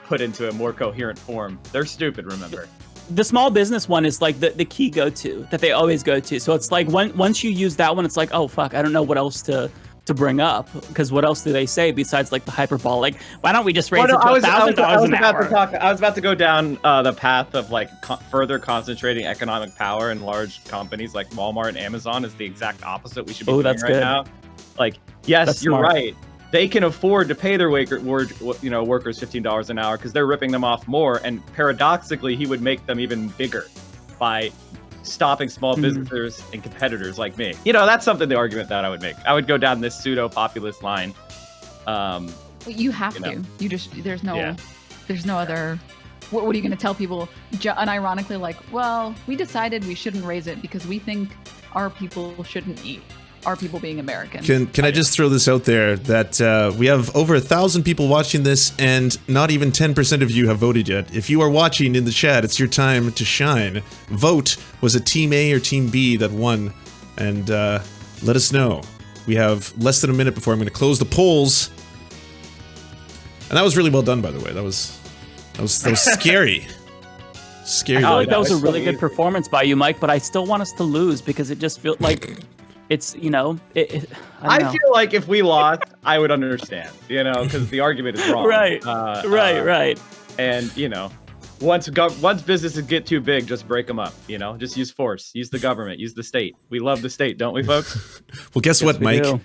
put into a more coherent form. They're stupid, remember. The small business one is like the key go-to that they always go to. So it's like once you use that one, it's like, oh fuck, I don't know what else to bring up because what else do they say besides like the hyperbolic? Why don't we just raise it to $1,000 an hour? I was about to go down the path of like further concentrating economic power in large companies like Walmart and Amazon is the exact opposite we should be doing that's right good. now. Like, yes, That's you're smart. right. They can afford to pay their workers $15 an hour because they're ripping them off more. And paradoxically, he would make them even bigger by stopping small businesses and competitors like me. That's something the argument that I would make. I would go down this pseudo-populist line. You have to. You just there's no other. What are you going to tell people? Unironically, like, well, we decided we shouldn't raise it because we think our people shouldn't eat. Our people being Americans. Can I just throw this out there that we have over 1,000 people watching this and not even 10% of you have voted yet. If you are watching in the chat, it's your time to shine. Vote. Was it Team A or Team B that won? And let us know. We have less than a minute before I'm going to close the polls. And that was really well done, by the way. That was scary. Scary. I feel like that was a so really good easy. performance by you, Mike, but I still want us to lose because it just feels like it's, I don't know. feel like if we lost, I would understand, because the argument is wrong. Right. Right. And, once businesses get too big, just break them up, just use force, use the government, use the state. We love the state, don't we, folks? Well, guess what, we Mike? do.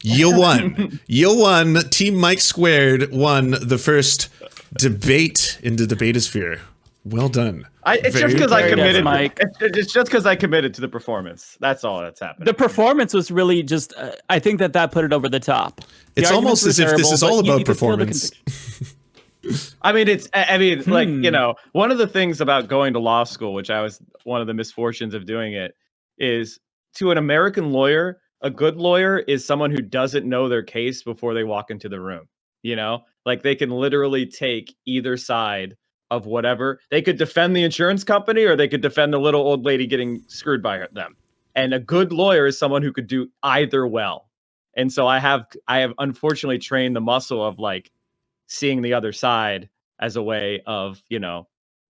You won. You won. Team Mike Squared won the first debate in the debatosphere. Well done. It's Very just because I very committed. good, Mike. It's just because I committed to the performance. That's all that's happening. The performance was really just, I think that put it over the top. The It's almost arguments were as if this terrible, is all but you about could feel the performance. like, one of the things about going to law school, which I was one of the misfortunes of doing it, is to an American lawyer, a good lawyer is someone who doesn't know their case before they walk into the room. Like they can literally take either side of whatever. They could defend the insurance company or they could defend the little old lady getting screwed by them. And a good lawyer is someone who could do either well. And so I have unfortunately trained the muscle of like seeing the other side as a way of,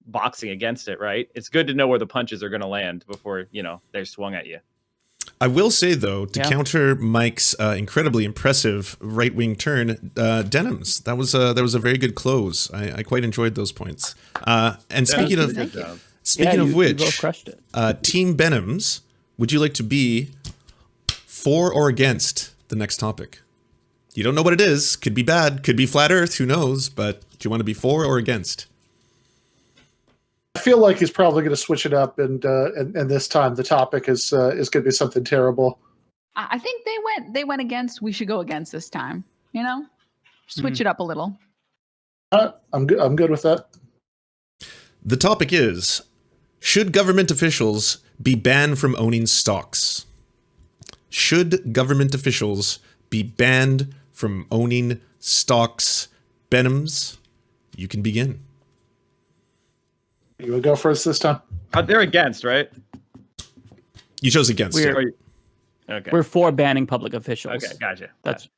boxing against it, right? It's good to know where the punches are going to land before, they're swung at you. I will say, though, to counter Mike's incredibly impressive right-wing turn, Denims, that was a very good close. I quite enjoyed those points. And speaking of You which, both crushed it. Team Denims, would you like to be for or against the next topic? You don't know what it is. Could be bad. Could be flat Earth. Who knows? But do you want to be for or against? I feel like he's probably going to switch it up, and this time the topic is going to be something terrible. I think they went against. We should go against this time. Switch it up a little. I'm good. I'm good with that. The topic is, should government officials be banned from owning stocks? Should government officials be banned from owning stocks? Denims, you can begin. You would go first this time? They're against, right? You chose against. Okay. We're for banning public officials. Okay, gotcha. That's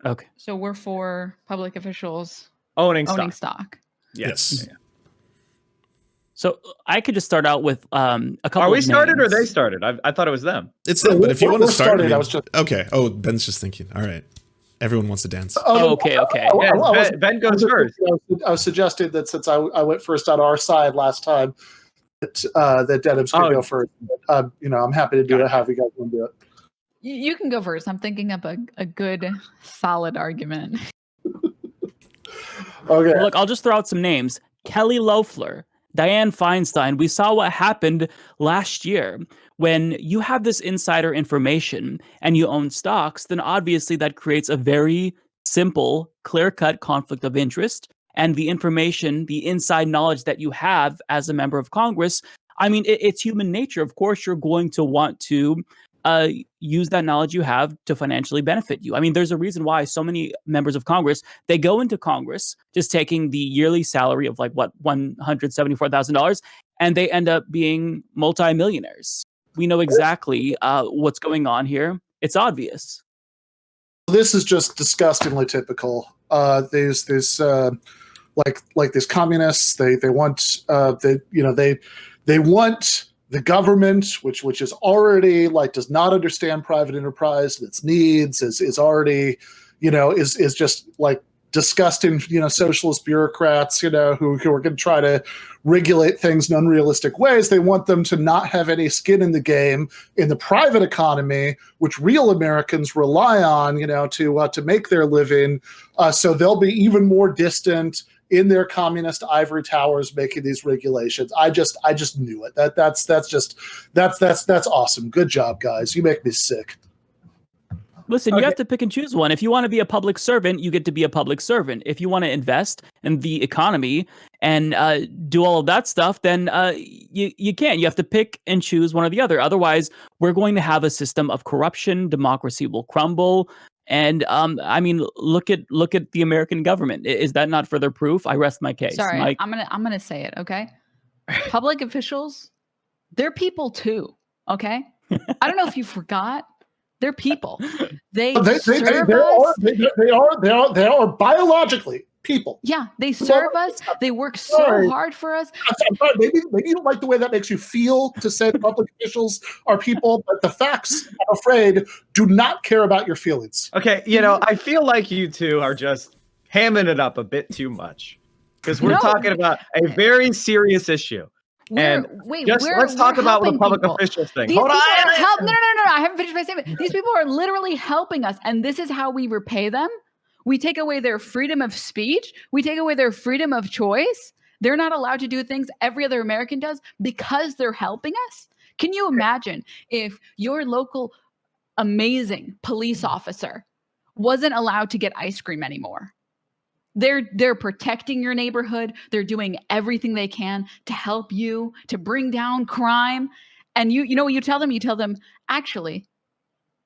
okay. So we're for public officials Owning owning stock. stock. Yes. Yeah. So I could just start out with a couple. Are we of started or names. they started? I thought it was them. It's them, but if you want to We're start, started, I was just- okay. Oh, Ben's just thinking. All right. Everyone wants to dance. Oh, okay. Yeah, Ben goes first. I was suggesting that since I went first on our side last time, that Denims could go first. But, I'm happy to do it. However you guys want to do it. You can go first. I'm thinking up a good, solid argument. Okay. Look, I'll just throw out some names: Kelly Loeffler, Dianne Feinstein. We saw what happened last year. When you have this insider information and you own stocks, then obviously that creates a very simple, clear-cut conflict of interest. And the information, the inside knowledge that you have as a member of Congress, I mean, it's human nature. Of course, you're going to want to use that knowledge you have to financially benefit you. I mean, there's a reason why so many members of Congress, they go into Congress just taking the yearly salary of like, what, $174,000, and they end up being multimillionaires. We know exactly what's going on here. It's obvious. This is just disgustingly typical. There's these communists. They want they want the government, which is already does not understand private enterprise and its needs, is already is just disgusting socialist bureaucrats who are going to try to regulate things in unrealistic ways. They want them to not have any skin in the game in the private economy, which real Americans rely on to make their living. So they'll be even more distant in their communist ivory towers making these regulations. I just knew it. That's awesome. Good job, guys. You make me sick. Listen, you have to pick and choose one. If you want to be a public servant, you get to be a public servant. If you want to invest in the economy and do all of that stuff, then you can't. You have to pick and choose one or the other. Otherwise, we're going to have a system of corruption. Democracy will crumble. And I mean, look at the American government. Is that not further proof? I rest my case. Sorry, Mike? I'm gonna say it. Okay, public officials, they're people too. Okay, I don't know if you forgot. They're people. They are biologically people. Yeah, they serve us. They work so hard for us. I'm sorry, maybe you don't like the way that makes you feel to say that public officials are people, but the facts, I'm afraid, do not care about your feelings. Okay, I feel like you two are just hamming it up a bit too much because we're talking about a very serious issue. Let's talk about the public officials thing. Hold on. No, I haven't finished my statement. These people are literally helping us, and this is how we repay them. We take away their freedom of speech. We take away their freedom of choice. They're not allowed to do things every other American does because they're helping us. Can you imagine if your local amazing police officer wasn't allowed to get ice cream anymore? They're protecting your neighborhood. They're doing everything they can to help you, to bring down crime. And you know what you tell them? You tell them, actually,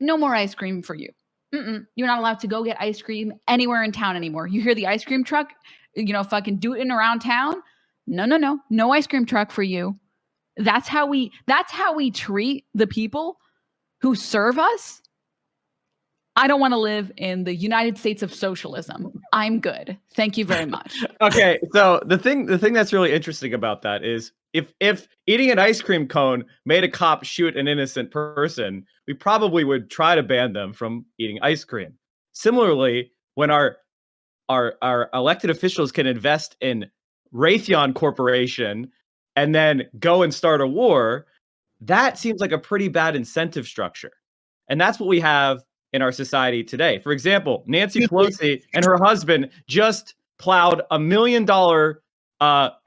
no more ice cream for you. You're not allowed to go get ice cream anywhere in town anymore. You hear the ice cream truck, fucking do it in around town. No ice cream truck for you. That's how we treat the people who serve us. I don't want to live in the United States of socialism. I'm good. Thank you very much. Okay, so the thing that's really interesting about that is if eating an ice cream cone made a cop shoot an innocent person, we probably would try to ban them from eating ice cream. Similarly, when our elected officials can invest in Raytheon Corporation and then go and start a war, that seems like a pretty bad incentive structure. And that's what we have in our society today. For example, Nancy Pelosi and her husband just plowed $1 million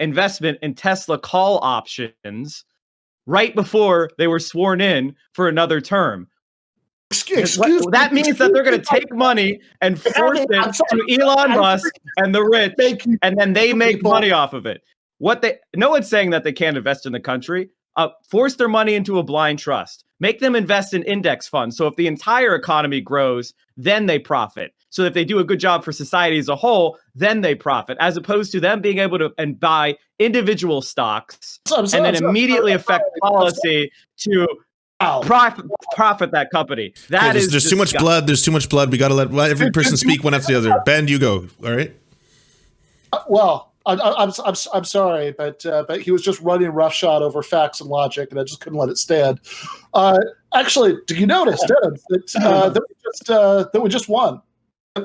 investment in Tesla call options right before they were sworn in for another term. That means that they're going to take money and force it to Elon Musk and the rich, and then they make money off of it. No one's saying that they can't invest in the country. Force their money into a blind trust. Make them invest in index funds. So if the entire economy grows, then they profit. So if they do a good job for society as a whole, then they profit, as opposed to them being able to and buy individual stocks and then immediately affect policy to profit that company. That is there's too much blood. There's too much blood. We got to let every person speak one after the other. Ben, you go. All right. Well, I'm sorry, but he was just running roughshod over facts and logic, and I just couldn't let it stand. Actually, did you notice that we just won?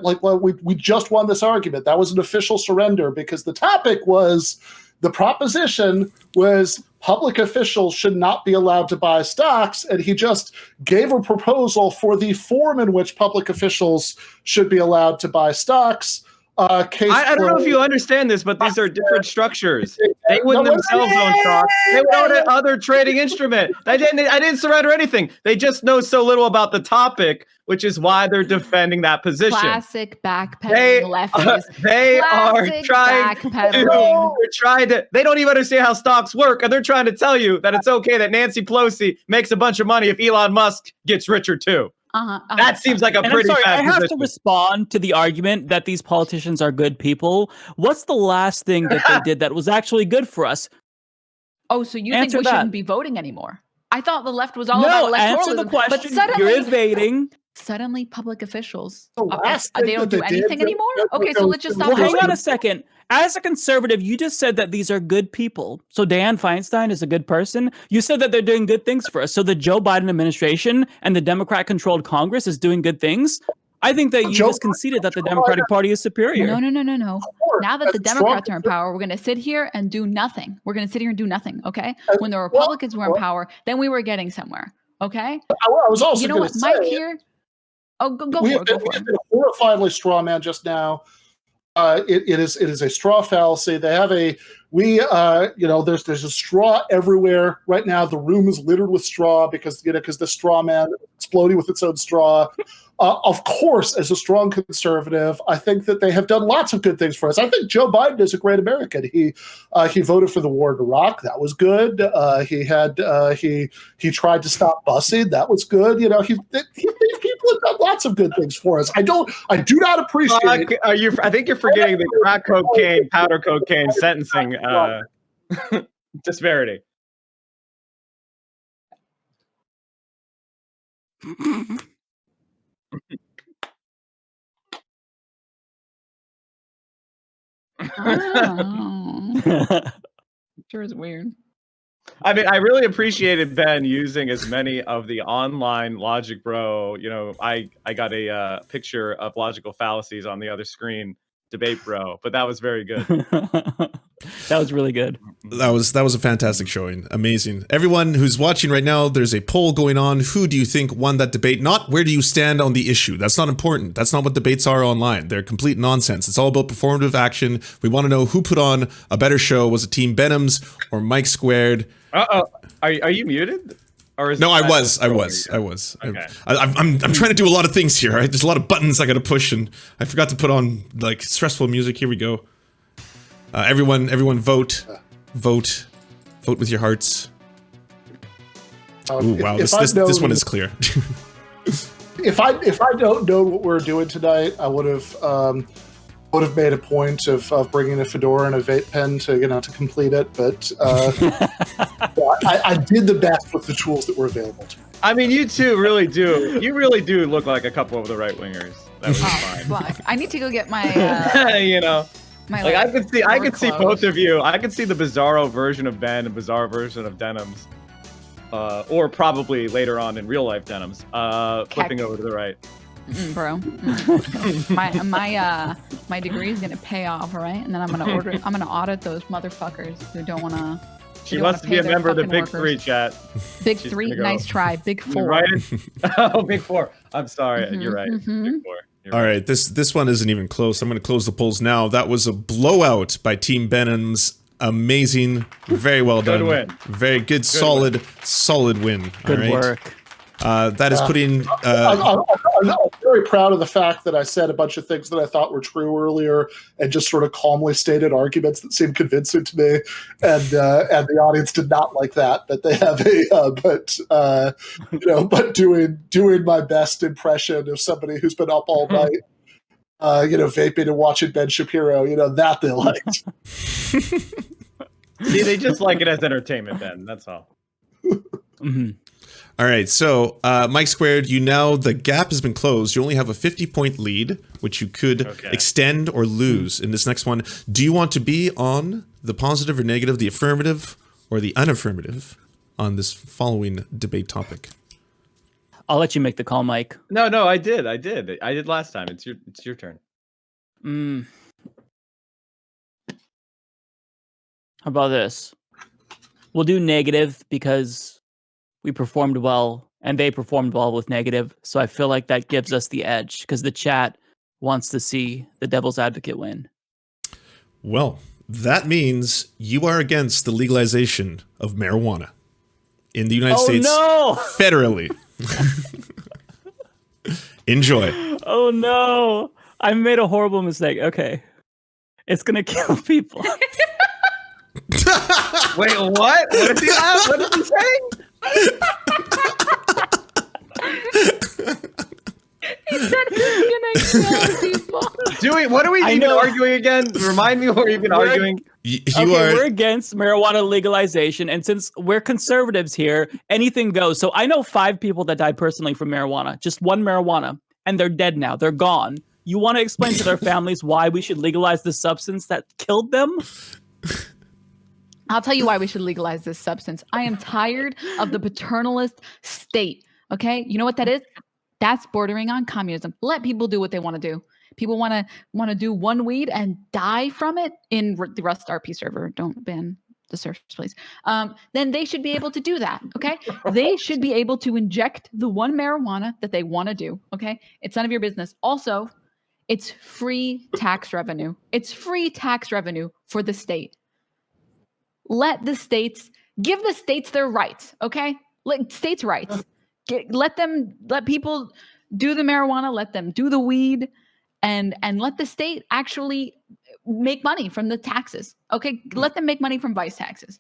Like, well, we just won this argument. That was an official surrender because the topic was, the proposition was public officials should not be allowed to buy stocks, and he just gave a proposal for the form in which public officials should be allowed to buy stocks. I don't know if you understand this, but these are different structures. They wouldn't themselves own stocks. They would own another trading instrument. I didn't surrender anything. They just know so little about the topic, which is why they're defending that position. Classic backpedaling lefties. They are trying to. They don't even understand how stocks work, and they're trying to tell you that it's okay that Nancy Pelosi makes a bunch of money if Elon Musk gets richer too. That seems like a pretty bad I have position. to respond to the argument that these politicians are good people. What's the last thing that they did that was actually good for us? Oh, so you think we shouldn't be voting anymore? I thought the left was all about electoralism. Answer the question. But suddenly, you're evading. Suddenly, public officials, they don't do anything anymore? Okay, so let's just stop. Well, hang on a second. As a conservative, you just said that these are good people. So Dianne Feinstein is a good person. You said that they're doing good things for us. So the Joe Biden administration and the Democrat-controlled Congress is doing good things. I think that you just conceded that the Democratic Party is superior. No. Now that the Democrats are in power, we're going to sit here and do nothing. We're going to sit here and do nothing, okay? When the Republicans were in power, then we were getting somewhere, okay? I was also going to say... Mike here... Oh, go for it. We have been horrifyingly straw man just now. It is a straw fallacy. They have there's a straw everywhere right now. The room is littered with straw because the straw man exploding with its own straw. Of course, as a strong conservative, I think that they have done lots of good things for us. I think Joe Biden is a great American. He voted for the war in Iraq. That was good. He tried to stop busing. That was good. These people have done lots of good things for us. I do not appreciate. I think you're forgetting the crack cocaine, powder cocaine sentencing disparity. Sure is weird. I mean, I really appreciated Ben using as many of the online Logic Bro. I got a picture of logical fallacies on the other screen, Debate Bro, but that was very good. That was really good. That was a fantastic showing. Amazing. Everyone who's watching right now, there's a poll going on. Who do you think won that debate? Not where do you stand on the issue. That's not important. That's not what debates are online. They're complete nonsense. It's all about performative action. We want to know who put on a better show. Was it Team Denims or Mike Squared? Are you muted? Or is no, I was. Okay. I'm trying to do a lot of things here. Right? There's a lot of buttons I got to push, and I forgot to put on like stressful music. Here we go. Everyone vote with your hearts. Ooh, wow, this one is clear. If I don't know what we're doing tonight, I would have made a point of bringing a fedora and a vape pen to complete it, but I did the best with the tools that were available to me. I mean, you two really do. You really do look like a couple of the right wingers. That was fine. Fuck. I need to go get my. I could see both of you. I could see the Bizarro version of Ben and Bizarro version of Denims, or probably later on in real life Denims, flipping over to the right. Bro, my degree is gonna pay off, all right? And then I'm gonna audit those motherfuckers who don't wanna. She wants to be a member of the Big Three, chat. Big Three, nice try. Big Four. Right? Oh, Big Four. I'm sorry, you're right. Big Four. All right, this one isn't even close. I'm going to close the polls now. That was a blowout by Team Denims. Amazing, very well done. Good win. Very good, solid win. Good all right? work. That is putting. I'm very proud of the fact that I said a bunch of things that I thought were true earlier, and just sort of calmly stated arguments that seemed convincing to me, and the audience did not like that. But they have but doing my best impression of somebody who's been up all night vaping and watching Ben Shapiro, that they liked. See, they just like it as entertainment, Ben. That's all. Mhm. All right, so Mike Squared, the gap has been closed. You only have a 50-point lead, which you could extend or lose in this next one. Do you want to be on the positive or negative, the affirmative or the unaffirmative on this following debate topic? I'll let you make the call, Mike. No, I did last time. It's your turn. How about this? We'll do negative because we performed well and they performed well with negative. So I feel like that gives us the edge because the chat wants to see the devil's advocate win. Well, that means you are against the legalization of marijuana in the United States federally. Enjoy. Oh no. I made a horrible mistake. Okay. It's going to kill people. Wait, what? What did he have? What did he say? He said he's gonna kill people. What are we even arguing again? Remind me what we're even arguing. We're against marijuana legalization, and since we're conservatives here, anything goes. So I know 5 people that died personally from marijuana, just one marijuana, and they're dead now. They're gone. You want to explain to their families why we should legalize the substance that killed them? I'll tell you why we should legalize this substance. I am tired of the paternalist state. Okay, you know what that is? That's bordering on communism. Let people do what they want to do. People want to do one weed and die from it in the Rust RP server. Don't ban the Serfs, please. Then they should be able to do that. Okay, they should be able to inject the one marijuana that they want to do. Okay, it's none of your business. Also, it's free tax revenue. It's free tax revenue for the state. Let the states give the states their rights. Okay, states' rights. Let people do the marijuana. Let them do the weed. And let the state actually make money from the taxes. Okay, let them make money from vice taxes.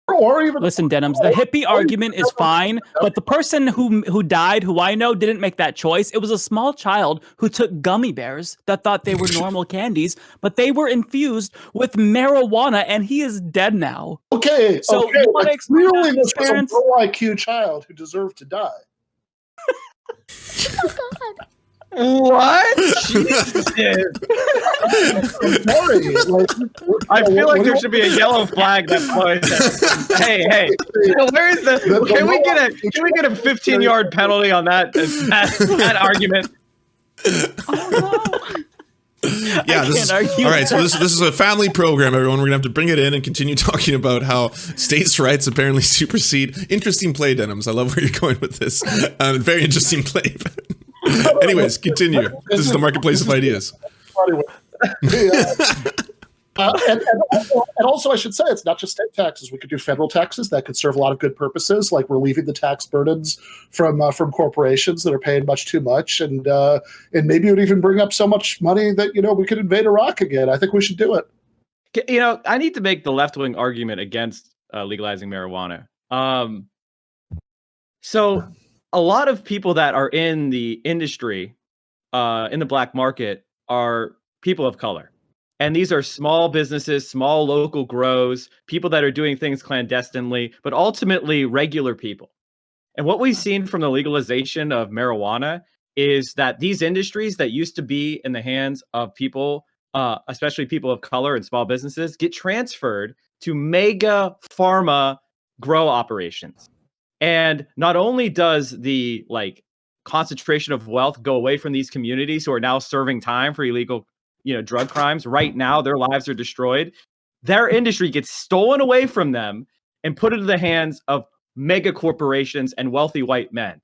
Or even listen, Denims, the hippie argument is fine, but the person who died, who I know, didn't make that choice. It was a small child who took gummy bears that thought they were normal candies, but they were infused with marijuana, and he is dead now. Okay, so you want to explain really this was a low IQ child who deserved to die. Oh God. What? Jesus. Sorry. I feel like there should be a yellow flag that floats. Hey, where is the? Can we get a 15-yard penalty on that argument? Oh no. Yeah, all right. So this is a family program, everyone. We're gonna have to bring it in and continue talking about how states' rights apparently supersede. Interesting play, Denims. I love where you're going with this. Very interesting play. Anyways, continue. This is the marketplace of ideas. And also, I should say, it's not just state taxes. We could do federal taxes that could serve a lot of good purposes, like relieving the tax burdens from corporations that are paying much too much, and maybe it would even bring up so much money that we could invade Iraq again. I think we should do it. I need to make the left-wing argument against legalizing marijuana. So a lot of people that are in the industry, in the black market, are people of color. And these are small businesses, small local grows, people that are doing things clandestinely, but ultimately regular people. And what we've seen from the legalization of marijuana is that these industries that used to be in the hands of people, especially people of color and small businesses, get transferred to mega pharma grow operations. And not only does the concentration of wealth go away from these communities who are now serving time for illegal drug crimes. Right now, their lives are destroyed. Their industry gets stolen away from them and put into the hands of mega corporations and wealthy white men.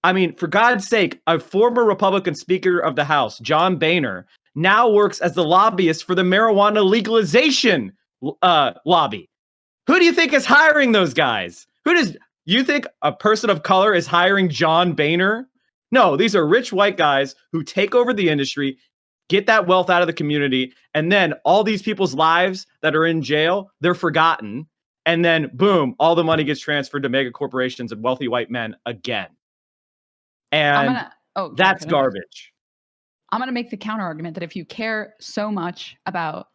I mean, for God's sake, a former Republican Speaker of the House, John Boehner, now works as the lobbyist for the marijuana legalization lobby. Who do you think is hiring those guys? You think a person of color is hiring John Boehner? No, these are rich white guys who take over the industry, get that wealth out of the community, and then all these people's lives that are in jail, they're forgotten. And then, boom, all the money gets transferred to mega corporations and wealthy white men again. And that's garbage. I'm going to make the counter argument that if you care so much about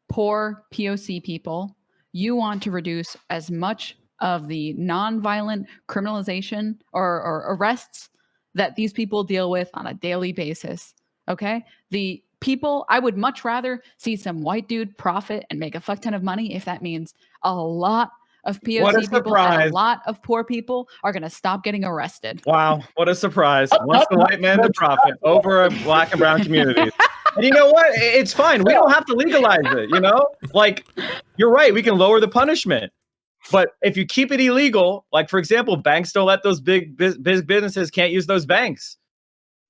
poor POC people, you want to reduce as much of the nonviolent criminalization or arrests that these people deal with on a daily basis. Okay? The people, I would much rather see some white dude profit and make a fuck ton of money if that means a lot of POC people and a lot of poor people are going to stop getting arrested. Wow, what a surprise. Wants the white man to profit over black and brown communities. And you know what? It's fine. We don't have to legalize it, you know? Like, you're right. We can lower the punishment. But if you keep it illegal, like, for example, banks don't let those big businesses can't use those banks.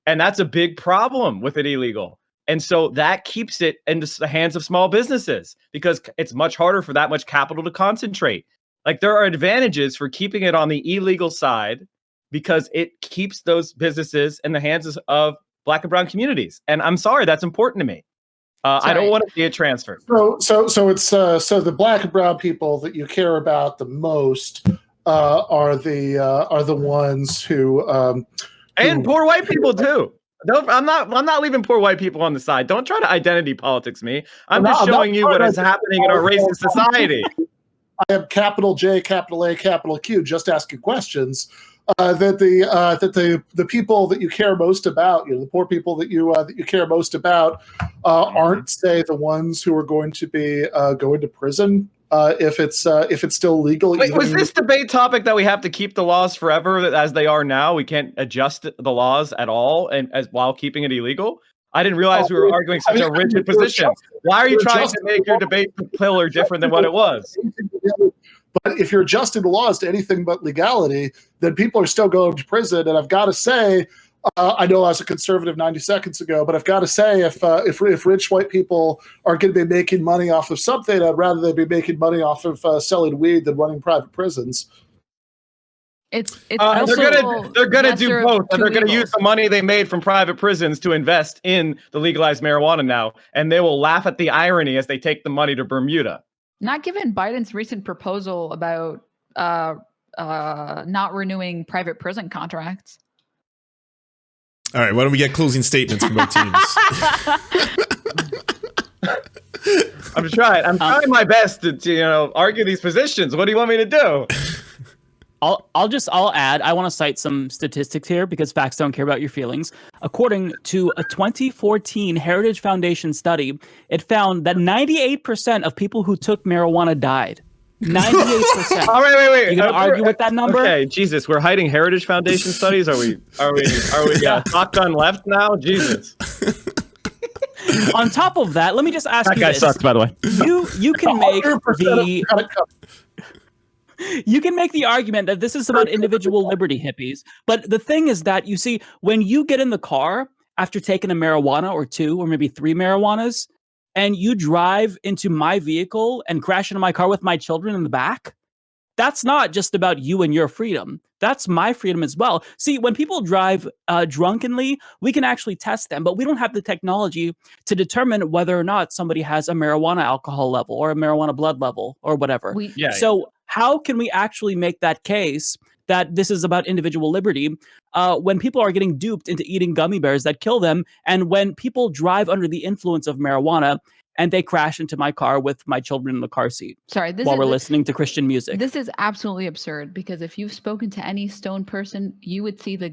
And that's a big problem with it illegal. And so that keeps it in the hands of small businesses because it's much harder for that much capital to concentrate. Like, there are advantages for keeping it on the illegal side because it keeps those businesses in the hands of black and brown communities. And I'm sorry, that's important to me. I don't want to see it transferred. So it's the black and brown people that you care about the most are the ones who and poor white people too. I'm not leaving poor white people on the side. Don't try to identity politics me. I'm just showing you what is happening in our racist society. I am capital J, capital A, capital Q, just asking questions. That the people that you care most about, the poor people that you care most about, aren't, say, the ones who are going to be going to prison if it's still legal. Wait, was this debate topic that we have to keep the laws forever as they are now? We can't adjust the laws at all, and while keeping it illegal. I didn't realize we were arguing such a rigid position. Why are you trying to make your debate pillar different than what it was? But if you're adjusting the laws to anything but legality, then people are still going to prison. And I've got to say, I know I was a conservative 90 seconds ago, but I've got to say, if rich white people are going to be making money off of something, I'd rather they be making money off of selling weed than running private prisons. It's they're gonna do both. They're gonna use the money they made from private prisons to invest in the legalized marijuana now, and they will laugh at the irony as they take the money to Bermuda. Not given Biden's recent proposal about not renewing private prison contracts. All right, why don't we get closing statements from both teams? I'm trying my best to argue these positions. What do you want me to do? I'll add, I want to cite some statistics here because facts don't care about your feelings. According to a 2014 Heritage Foundation study, it found that 98% of people who took marijuana died. 98%. All right, wait. You gonna argue with that number? Okay, Jesus, we're hiding Heritage Foundation studies. Are we shotgun left now? Jesus. On top of that, let me just ask you this. That guy sucks, by the way. You can make You can make the argument that this is about individual liberty hippies. But the thing is that, you see, when you get in the car after taking a marijuana or two, or maybe 3 marijuanas, and you drive into my vehicle and crash into my car with my children in the back, that's not just about you and your freedom. That's my freedom as well. See, when people drive drunkenly, we can actually test them, but we don't have the technology to determine whether or not somebody has a marijuana alcohol level or a marijuana blood level or whatever. So how can we actually make that case that this is about individual liberty when people are getting duped into eating gummy bears that kill them, and when people drive under the influence of marijuana and they crash into my car with my children in the car seat while we're listening to Christian music? This is absolutely absurd, because if you've spoken to any stoned person, you would see the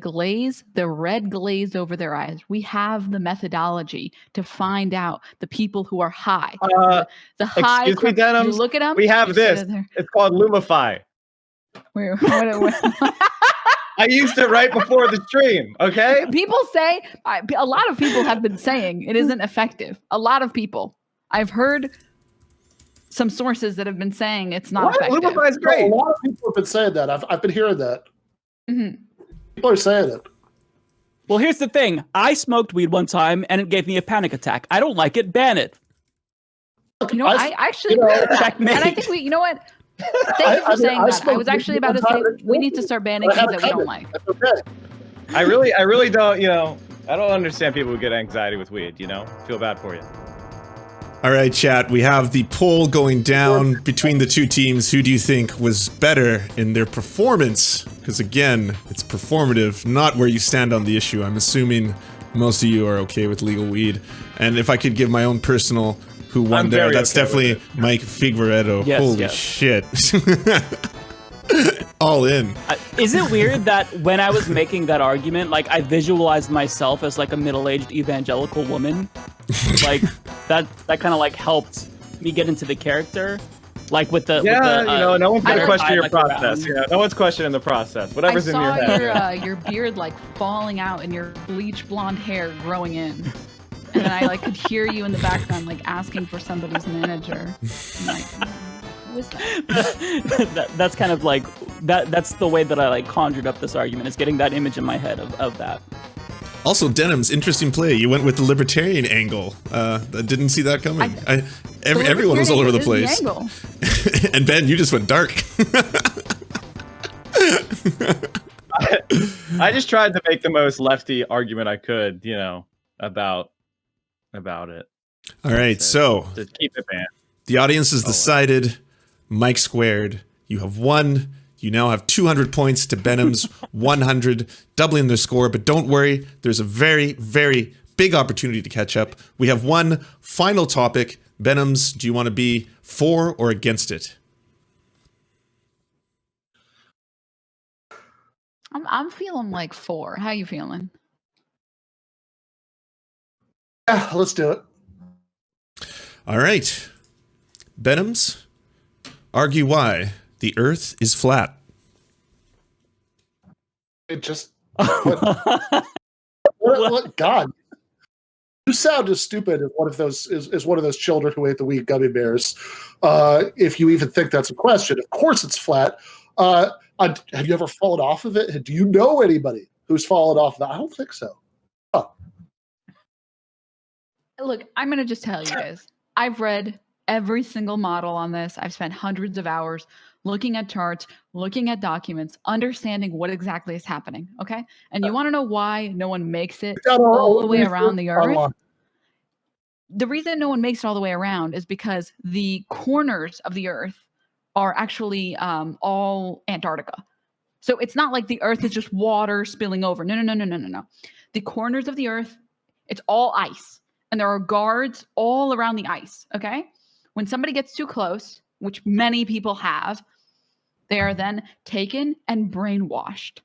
red glaze over their eyes. We have the methodology to find out the people who are high. The high. Excuse me, Denims. You look at them. We have this. It's called Lumify. Wait, I used it right before the stream, okay? People say, a lot of people have been saying it isn't effective. A lot of people. I've heard some sources that have been saying it's not effective. Lumify's great. A lot of people have been saying that. I've been hearing that. Mm-hmm. People are saying it. Well, here's the thing. I smoked weed one time and it gave me a panic attack. I don't like it. Ban it. I actually agree with that. And I think you know what? Thank you for saying that. I was actually about to say we need to start banning things that we don't like. That's okay. I really don't, I don't understand people who get anxiety with weed, Feel bad for you. All right, chat, we have the poll going down between the two teams. Who do you think was better in their performance? Because again, it's performative, not where you stand on the issue. I'm assuming most of you are okay with legal weed. And if I could give my own personal who won I'm there, very that's okay definitely with it. Mike Figueredo. Yes, Holy yes. shit. All in. Is it weird that when I was making that argument, like I visualized myself as like a middle-aged evangelical woman, like that kind of like helped me get into the character, like with the no one's gonna I question your like, process. around. Yeah, no one's questioning the process. I Whatever's in your saw head. your yeah. your beard like falling out and your bleach blonde hair growing in, and then I like could hear you in the background like asking for somebody's manager. I'm like, who is that? That's kind of like that's the way that I like conjured up this argument, is getting that image in my head of that. Also, Denims, interesting play. You went with the libertarian angle. I didn't see that coming. Everyone was all over the place. And Ben, you just went dark. I just tried to make the most lefty argument I could, about it. All right, so To keep it banned. the audience has decided. Mike squared. You have won. You now have 200 points to Benham's 100, doubling their score. But don't worry, there's a very, very big opportunity to catch up. We have one final topic. Benham's, do you want to be for or against it? I'm feeling like 4. How you feeling? Yeah, let's do it. All right. Benham's, argue why the Earth is flat. It just what God. You sound as stupid as one of those children who ate the wheat gummy bears. If you even think that's a question, of course it's flat. Have you ever fallen off of it? Do you know anybody who's fallen off of that? I don't think so. Oh. Look, I'm gonna just tell you guys. I've read every single model on this. I've spent hundreds of hours looking at charts, looking at documents, understanding what exactly is happening. Okay, and you want to know why no one makes it all the way around the Earth? The reason no one makes it all the way around is because the corners of the Earth are actually all Antarctica. So it's not like the Earth is just water spilling over. No. The corners of the Earth, it's all ice. And there are guards all around the ice, okay? When somebody gets too close, which many people have, they are then taken and brainwashed.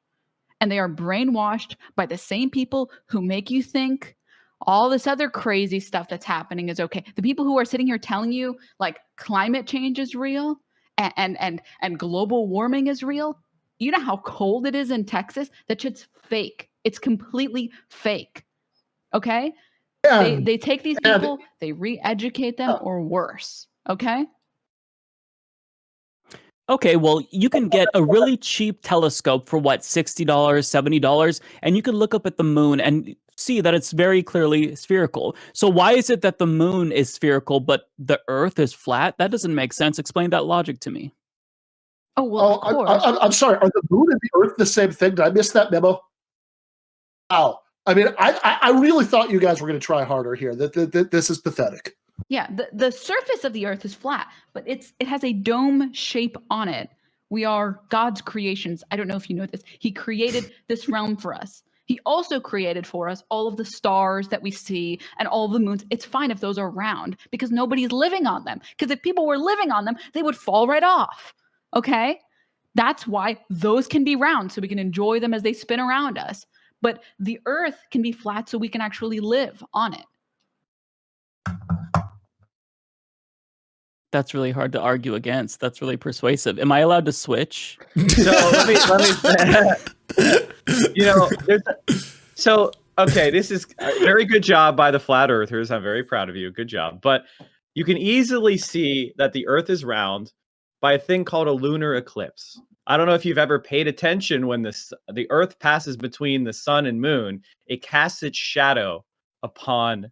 And they are brainwashed by the same people who make you think all this other crazy stuff that's happening is okay. The people who are sitting here telling you like climate change is real and global warming is real. You know how cold it is in Texas? That shit's fake. It's completely fake. Okay? They take these people, they re-educate them or worse. Okay? Okay, well, you can get a really cheap telescope for what, $60, $70, and you can look up at the moon and see that it's very clearly spherical. So why is it that the moon is spherical but the Earth is flat? That doesn't make sense. Explain that logic to me. Oh, well, of course. I'm sorry. Are the moon and the Earth the same thing? Did I miss that memo? Wow. I mean, I really thought you guys were going to try harder here. That this is pathetic. Yeah, the surface of the Earth is flat, but it has a dome shape on it. We are God's creations. I don't know if you know this. He created this realm for us. He also created for us all of the stars that we see and all the moons. It's fine if those are round because nobody's living on them. Because if people were living on them, they would fall right off. Okay? That's why those can be round so we can enjoy them as they spin around us. But the Earth can be flat so we can actually live on it. That's really hard to argue against. That's really persuasive. Am I allowed to switch? So let me okay, this is a very good job by the flat earthers. I'm very proud of you. Good job. But you can easily see that the Earth is round by a thing called a lunar eclipse. I don't know if you've ever paid attention when the Earth passes between the sun and moon, it casts its shadow upon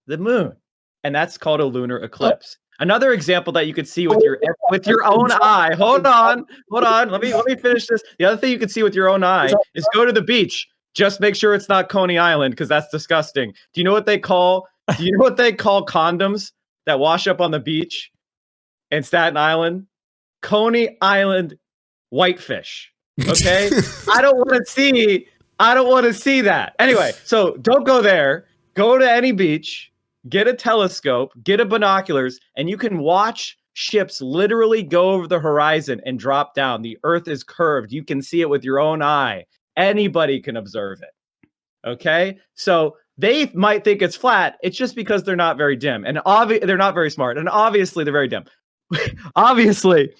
the moon. And that's called a lunar eclipse. Another example that you could see with your own eye. Hold on. Let me finish this. The other thing you can see with your own eye is go to the beach. Just make sure it's not Coney Island because that's disgusting. Do you know what they call condoms that wash up on the beach in Staten Island? Coney Island whitefish. Okay? I don't want to see I don't want to see that. Anyway, so don't go there. Go to any beach, get a telescope, get a binoculars, and you can watch ships literally go over the horizon and drop down. The Earth is curved. You can see it with your own eye. Anybody can observe it. Okay? So they might think it's flat. It's just because they're not very dim. And they're not very smart. And obviously, they're very dim. Obviously,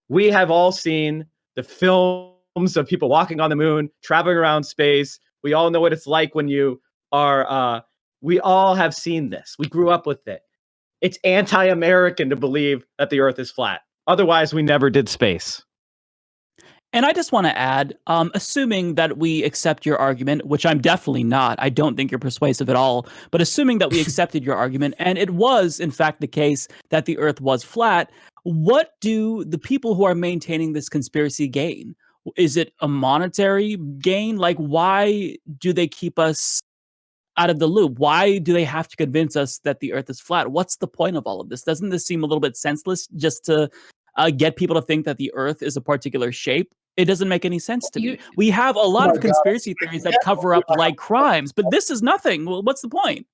we have all seen the films of people walking on the moon, traveling around space. We all know what it's like when you are, we all have seen this. We grew up with it. It's anti-American to believe that the Earth is flat. Otherwise, we never did space. And I just want to add, assuming that we accept your argument, which I'm definitely not, I don't think you're persuasive at all, but assuming that we accepted your argument, and it was, in fact, the case that the Earth was flat, what do the people who are maintaining this conspiracy gain? Is it a monetary gain? Like, why do they keep us out of the loop? Why do they have to convince us that the Earth is flat? What's the point of all of this? Doesn't this seem a little bit senseless just to get people to think that the Earth is a particular shape? It doesn't make any sense to me. We have a lot of conspiracy theories that cover up like crimes, but this is nothing. Well, what's the point?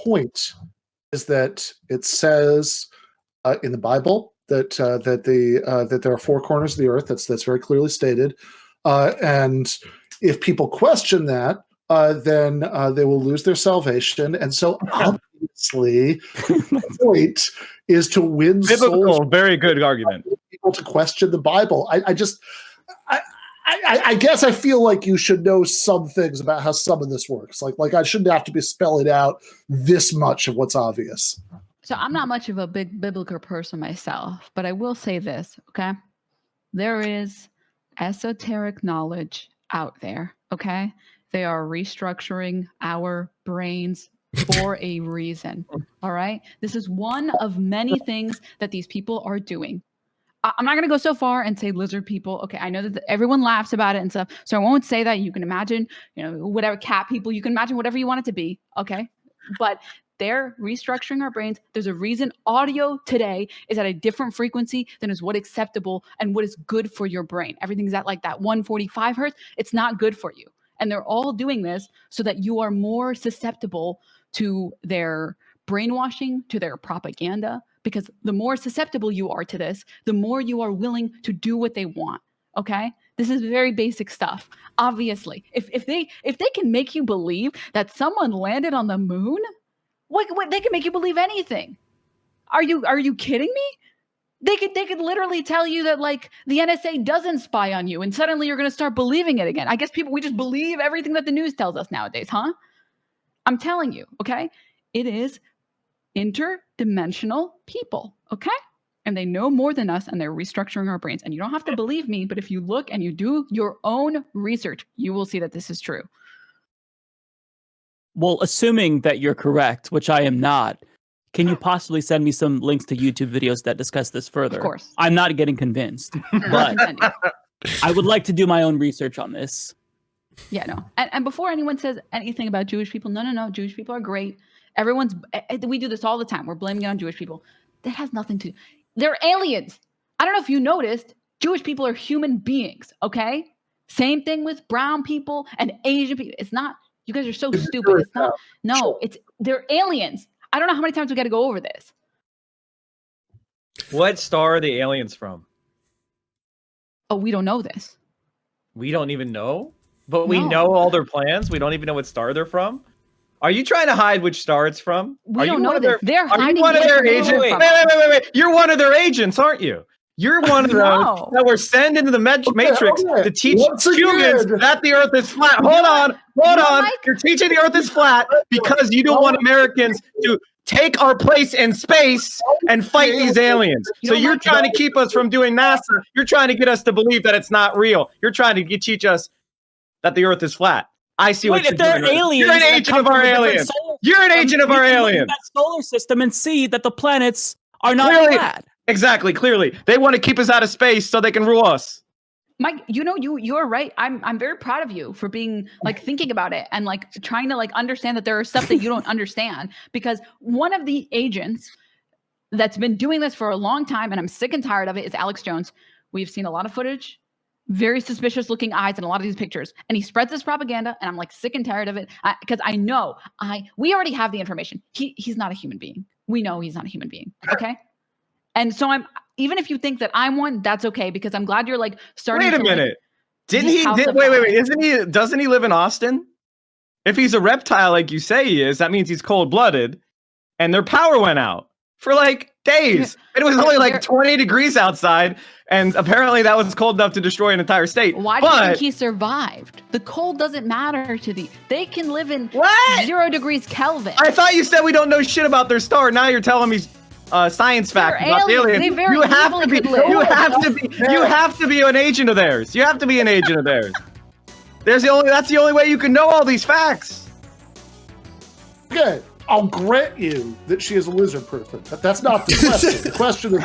Point is that it says in the Bible that that there are four corners of the earth. That's very clearly stated. And if people question that, then they will lose their salvation. And so obviously, the point is to win Biblical, souls. very good argument. People to question the Bible. I guess I feel like you should know some things about how some of this works. Like I shouldn't have to be spelling out this much of what's obvious. So I'm not much of a big biblical person myself, but I will say this, okay? There is esoteric knowledge out there, okay? They are restructuring our brains for a reason, all right? This is one of many things that these people are doing. I'm not going to go so far and say lizard people. Okay, I know that everyone laughs about it and stuff, so I won't say that. You can imagine, whatever cat people, you can imagine whatever you want it to be, okay? But they're restructuring our brains. There's a reason audio today is at a different frequency than is what acceptable and what is good for your brain. Everything's at like that 145 hertz. It's not good for you. And they're all doing this so that you are more susceptible to their brainwashing, to their propaganda, because the more susceptible you are to this, the more you are willing to do what they want. Okay? This is very basic stuff. Obviously, if they can make you believe that someone landed on the moon, what they can make you believe anything. Are you kidding me? They could literally tell you that like the NSA doesn't spy on you, and suddenly you're going to start believing it again. I guess we just believe everything that the news tells us nowadays, huh? I'm telling you, okay? It is interdimensional people, okay? And they know more than us, and they're restructuring our brains. And you don't have to believe me, but if you look and you do your own research, you will see that this is true. Well, assuming that you're correct, which I am not, can you possibly send me some links to YouTube videos that discuss this further? Of course. I'm not getting convinced, but I would like to do my own research on this. Yeah, no. And before anyone says anything about Jewish people, no. Jewish people are great. We do this all the time. We're blaming it on Jewish people. That has nothing to do. They're aliens. I don't know if you noticed, Jewish people are human beings, okay? Same thing with brown people and Asian people. It's not, you guys are so stupid. It's not, no, they're aliens. I don't know how many times we got to go over this. What star are the aliens from? Oh, we don't know this. We don't even know? But we know all their plans? We don't even know what star they're from? Are you trying to hide which star it's from? We don't know this. They're hiding one of their agents? Wait. You're one of their agents, aren't you? You're one of those that were sent into the Matrix to teach humans that the Earth is flat. Hold on. You're teaching the Earth is flat because you don't want Americans to take our place in space and fight these aliens. So you're trying to keep us from doing NASA. You're trying to get us to believe that it's not real. You're trying to teach us that the Earth is flat. I see what you're doing. Aliens, you're an agent of our aliens. You're an agent of our aliens. That solar system and see that the planets are not flat. Exactly. Clearly, they want to keep us out of space so they can rule us. Mike, you're right. I'm very proud of you for being like thinking about it and like trying to like understand that there are stuff that you don't understand, because one of the agents that's been doing this for a long time, and I'm sick and tired of it, is Alex Jones. We've seen a lot of footage very suspicious looking eyes in a lot of these pictures, and he spreads this propaganda, and I'm like sick and tired of it because I know we already have the information. He's not a human being. We know he's not a human being. Okay. And so even if you think that I'm one, that's okay, because I'm glad you're like starting. Wait a minute. Wait. Doesn't he live in Austin? If he's a reptile like you say he is, that means he's cold-blooded, and their power went out for like days. It was only like 20 degrees outside, and apparently that was cold enough to destroy an entire state. Why do you think he survived? The cold doesn't matter to they can live in 0 degrees Kelvin. I thought you said we don't know shit about their star. Now you're telling me science fact about the aliens. You have to be an agent of theirs. You have to be an agent of theirs. That's the only way you can know all these facts. Okay. I'll grant you that she is a lizard person, but that's not the question. The question is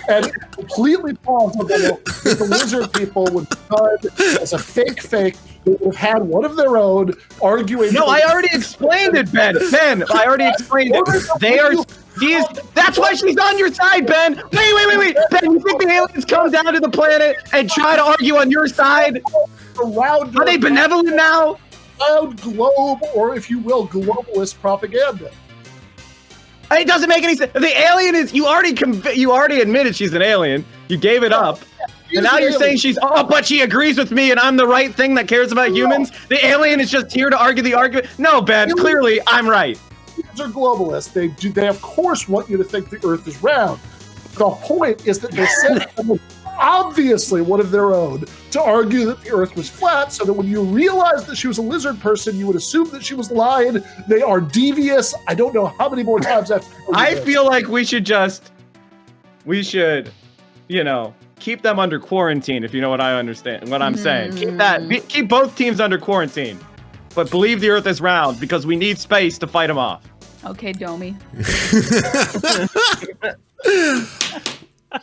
and completely plausible that the lizard people would be done as a fake. They would have had one of their own arguing. No, I already explained it, Ben. I already explained it. That's why she's on your side, Ben. Wait. Ben, you think the aliens come down to the planet and try to argue on your side? Are they benevolent now? Loud globe, or if you will, globalist propaganda. It doesn't make any sense. The alien is you already admitted she's an alien. You gave it up. And now you're saying but she agrees with me and I'm the right thing that cares about humans? The alien is just here to argue the argument? No, Ben, clearly I'm right. These are globalists. They of course want you to think the earth is round. The point is that they sent someone, obviously one of their own, to argue that the earth was flat, so that when you realized that she was a lizard person, you would assume that she was lying. They are devious. I don't know how many more times I feel like we should, keep them under quarantine, if you know what I understand, what I'm saying. Keep both teams under quarantine, but believe the earth is round because we need space to fight them off. Okay, Domi.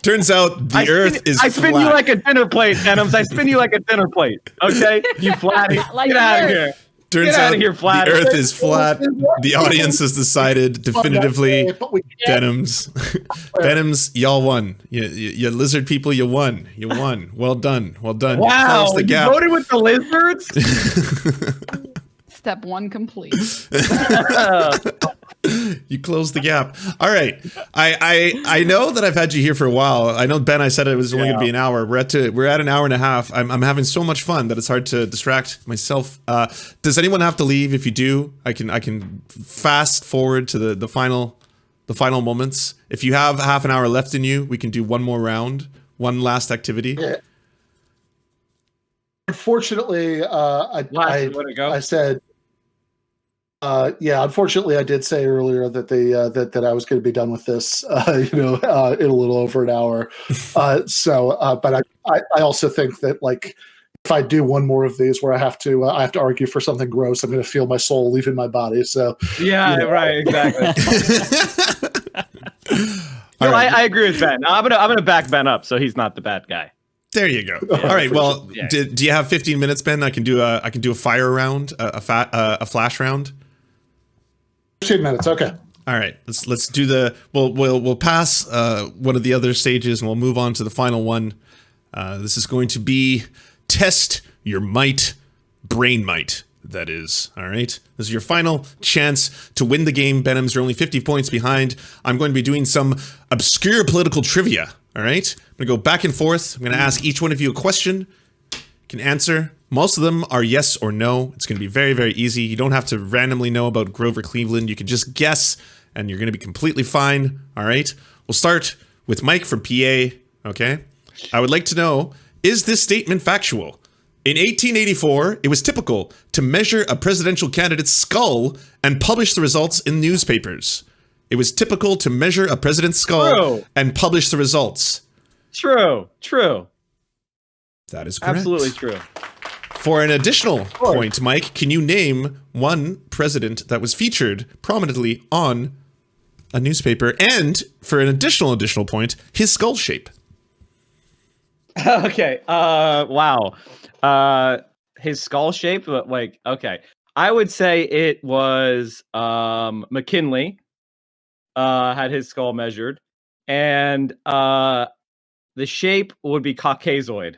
Turns out the earth is flat. I spin you like a dinner plate, Denims. I spin you like a dinner plate. Okay? You flatty. Get out of here. Turns out the earth is flat. The audience has decided definitively. Denims. Denims, y'all won. You lizard people, you won. You won. Well done. Wow, you voted with the lizards? Step 1 complete. You closed the gap. All right. I know that I've had you here for a while. I know, Ben, I said it was only going to be an hour. We're at an hour and a half. I'm having so much fun that it's hard to distract myself. Does anyone have to leave? If you do, I can fast forward to the final moments. If you have half an hour left in you, we can do one more round, one last activity. Yeah. Unfortunately, I said. Unfortunately, I did say earlier that that I was going to be done with this, in a little over an hour. But I also think that, like, if I do one more of these where I have to argue for something gross, I'm going to feel my soul leaving my body. So right, exactly. I agree with Ben. I'm gonna back Ben up, so he's not the bad guy. There you go. All right. Well, do you have 15 minutes, Ben? I can do a fire round, a flash round. 15 minutes. Okay. All right. Let's do we'll pass one of the other stages and we'll move on to the final one. This is going to be test your might, brain might. That is. All right. This is your final chance to win the game. Denims, you're only 50 points behind. I'm going to be doing some obscure political trivia. All right. I'm going to go back and forth. I'm going to ask each one of you a question. You can answer. Most of them are yes or no. It's going to be very, very easy. You don't have to randomly know about Grover Cleveland. You can just guess, and you're going to be completely fine. All right. We'll start with Mike from PA. Okay. I would like to know, is this statement factual? In 1884, it was typical to measure a presidential candidate's skull and publish the results in newspapers. It was typical to measure a president's skull and publish the results. True. That is correct. Absolutely true. For an additional point, Mike, can you name one president that was featured prominently on a newspaper? And for an additional point, his skull shape. Okay. Wow. His skull shape, but like, okay. I would say it was McKinley. Had his skull measured. and the shape would be Caucasoid.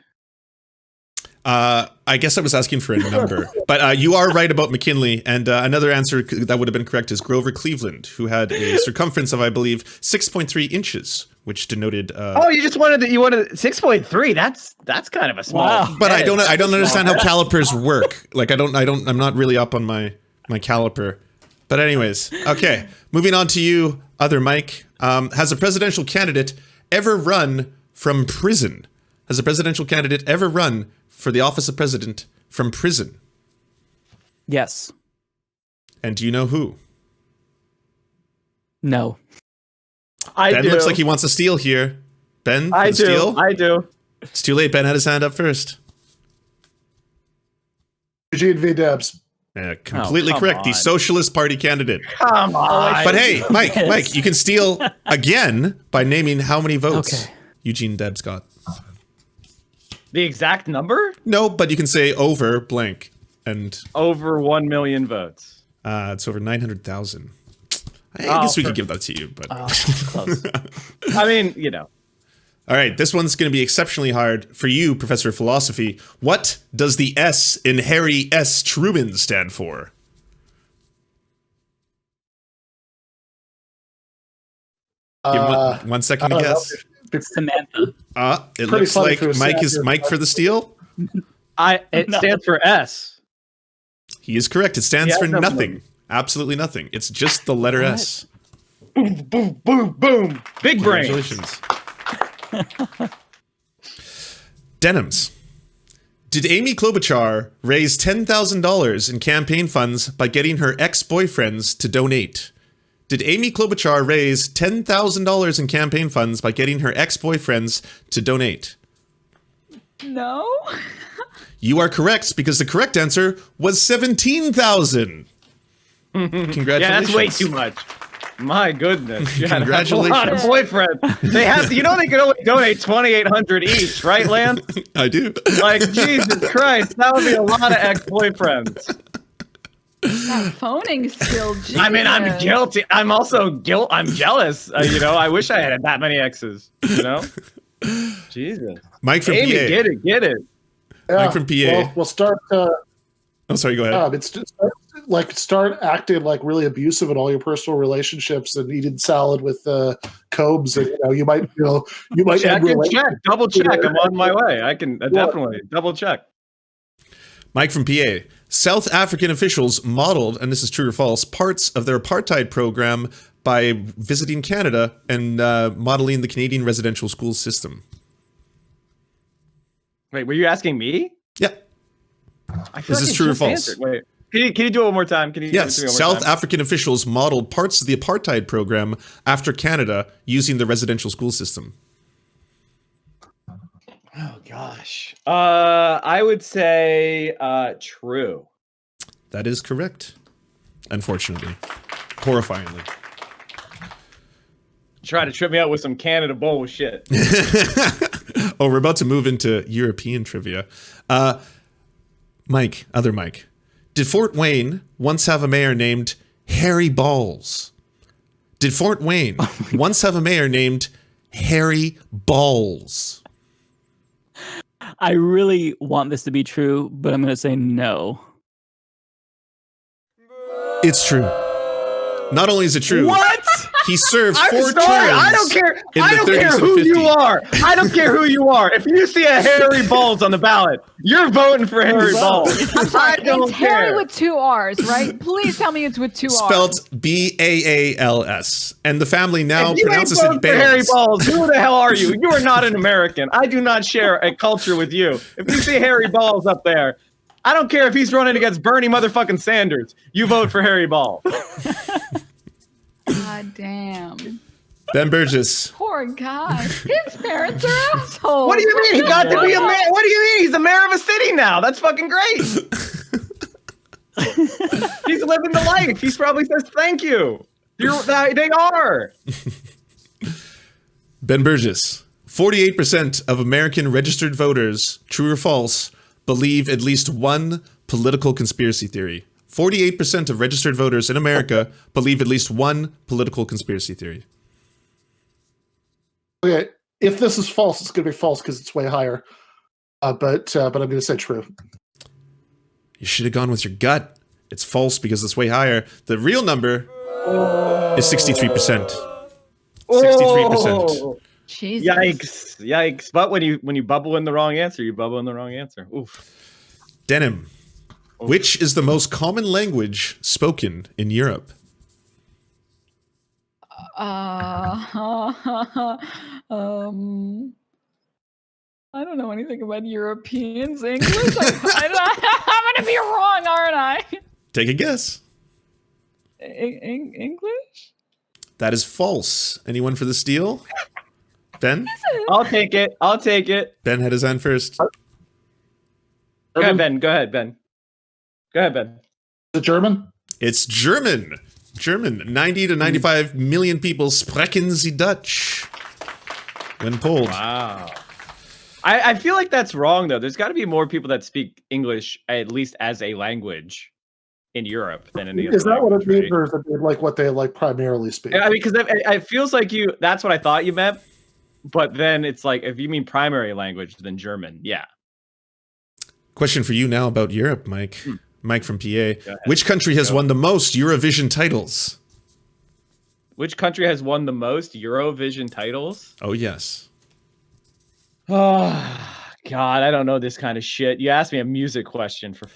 I guess I was asking for a number, but you are right about McKinley. And another answer that would have been correct is Grover Cleveland, who had a circumference of, I believe, 6.3 inches, which denoted. Oh, you wanted 6.3. That's kind of a small. Wow. But I don't understand how calipers work. Like I'm not really up on my caliper. But anyways, okay. Moving on to you, other Mike. Has a presidential candidate ever run from prison? Has a presidential candidate ever run for the office of president from prison? Yes. And do you know who? No. Ben looks like he wants to steal here. Ben, I do. steal? I do. It's too late. Ben had his hand up first. Eugene V. Debs. Completely come correct. on. The Socialist Party candidate. Come on. But hey, Mike, you can steal again by naming how many votes Okay. Eugene Debs got. The exact number? No, but you can say over blank. And Over 1 million votes. it's over 900,000. I guess we could give that to you, but... Close. I mean, you know. All right, this one's going to be exceptionally hard for you, Professor of Philosophy. What does the S in Harry S. Truman stand for? Give him 1 second to I don't know. guess. Samantha. It Pretty looks funny like if it was Mike is Sanders. Mike for the steal. It No. stands for S. He is correct. It stands Yeah, for no nothing. Absolutely nothing. It's just the letter S. Boom, boom, boom. Big brain. Congratulations. Denims. Did Amy Klobuchar raise $10,000 in campaign funds by getting her ex-boyfriends to donate? Did Amy Klobuchar raise $10,000 in campaign funds by getting her ex-boyfriends to donate? No. You are correct, because the correct answer was $17,000. Congratulations. Yeah, that's way too much. My goodness. You had a lot of Congratulations. boyfriends. They have to, they can only donate $2,800 each, right, Lan? I do. Like, Jesus Christ, that would be a lot of ex-boyfriends. That phoning skill. I mean, I'm genius. guilty. I'm also I'm jealous. I wish I had that many exes. Jesus. Mike from Amy, PA. get it. Yeah, Mike from PA. Well, we'll start. Oh, sorry, go ahead. Start acting like really abusive in all your personal relationships and eating salad with Cobes, and you might Check, end double check. I'm on my way. I can definitely double check. Mike from PA. South African officials modeled, and this is true or false, parts of their apartheid program by visiting Canada and modeling the Canadian residential school system. Wait, were you asking me? Yeah. I feel Is like this I true or just false? answered. Wait, can you do it one more time? Can you Yes, give it to me one more South time? African officials modeled parts of the apartheid program after Canada using the residential school system. Oh gosh. I would say true. That is correct. Unfortunately. Horrifyingly. Try to trip me out with some Canada bullshit. Oh, we're about to move into European trivia. Mike, other Mike. Did Fort Wayne once have a mayor named Harry Balls? Did Fort Wayne once have a mayor named Harry Balls? I really want this to be true, but I'm going to say no. It's true. Not only is it true, What? he served I'm 4 sorry. terms. I don't care. in I the don't 30s care and who 50s. you are. I don't care who you are. If you see a Harry Balls on the ballot, you're voting for Harry Balls. I'm sorry. I don't It's Harry care. with 2 R's, right? Please tell me it's with 2 R's. Spelt B-A-A-L-S. And the family now If you ain't pronounces voting it for Harry Bales. Balls, who the hell are you? You are not an American. I do not share a culture with you. If you see Harry Balls up there, I don't care if he's running against Bernie motherfucking Sanders. You vote for Harry Balls. God damn. Ben Burgis. Poor guy. His parents are assholes. What do you mean? He got to be a mayor. What do you mean? He's the mayor of a city now. That's fucking great. He's living the life. He probably says thank you. They are. Ben Burgis. 48% of American registered voters, true or false, believe at least one political conspiracy theory. 48% of registered voters in America believe at least one political conspiracy theory. Okay, if this is false, it's going to be false because it's way higher. But I'm going to say true. You should have gone with your gut. It's false because it's way higher. The real number is 63%. 63%. Jesus. Yikes! But when you bubble in the wrong answer, you bubble in the wrong answer. Oof. Denim. Which is the most common language spoken in Europe? I don't know anything about Europeans. English? I'm going to be wrong, aren't I? Take a guess. English? That is false. Anyone for the steal? Ben? I'll take it. Ben had his hand first. Go ahead, Ben. Go ahead, Ben. Is it German? It's German. German. 90 to 95 million people sprechen sie Dutch. When polled. Wow. I feel like that's wrong, though. There's got to be more people that speak English, at least as a language, in Europe than in the other. Is that what it language, means, or is it like what they like primarily speak? Yeah, I mean, because it feels like that's what I thought you meant. But then it's like, if you mean primary language, then German. Yeah. Question for you now about Europe, Mike. Mike from PA. Which country has won the most Eurovision titles? Which country has won the most Eurovision titles? Oh, yes. Oh, God, I don't know this kind of shit. You asked me a music question, for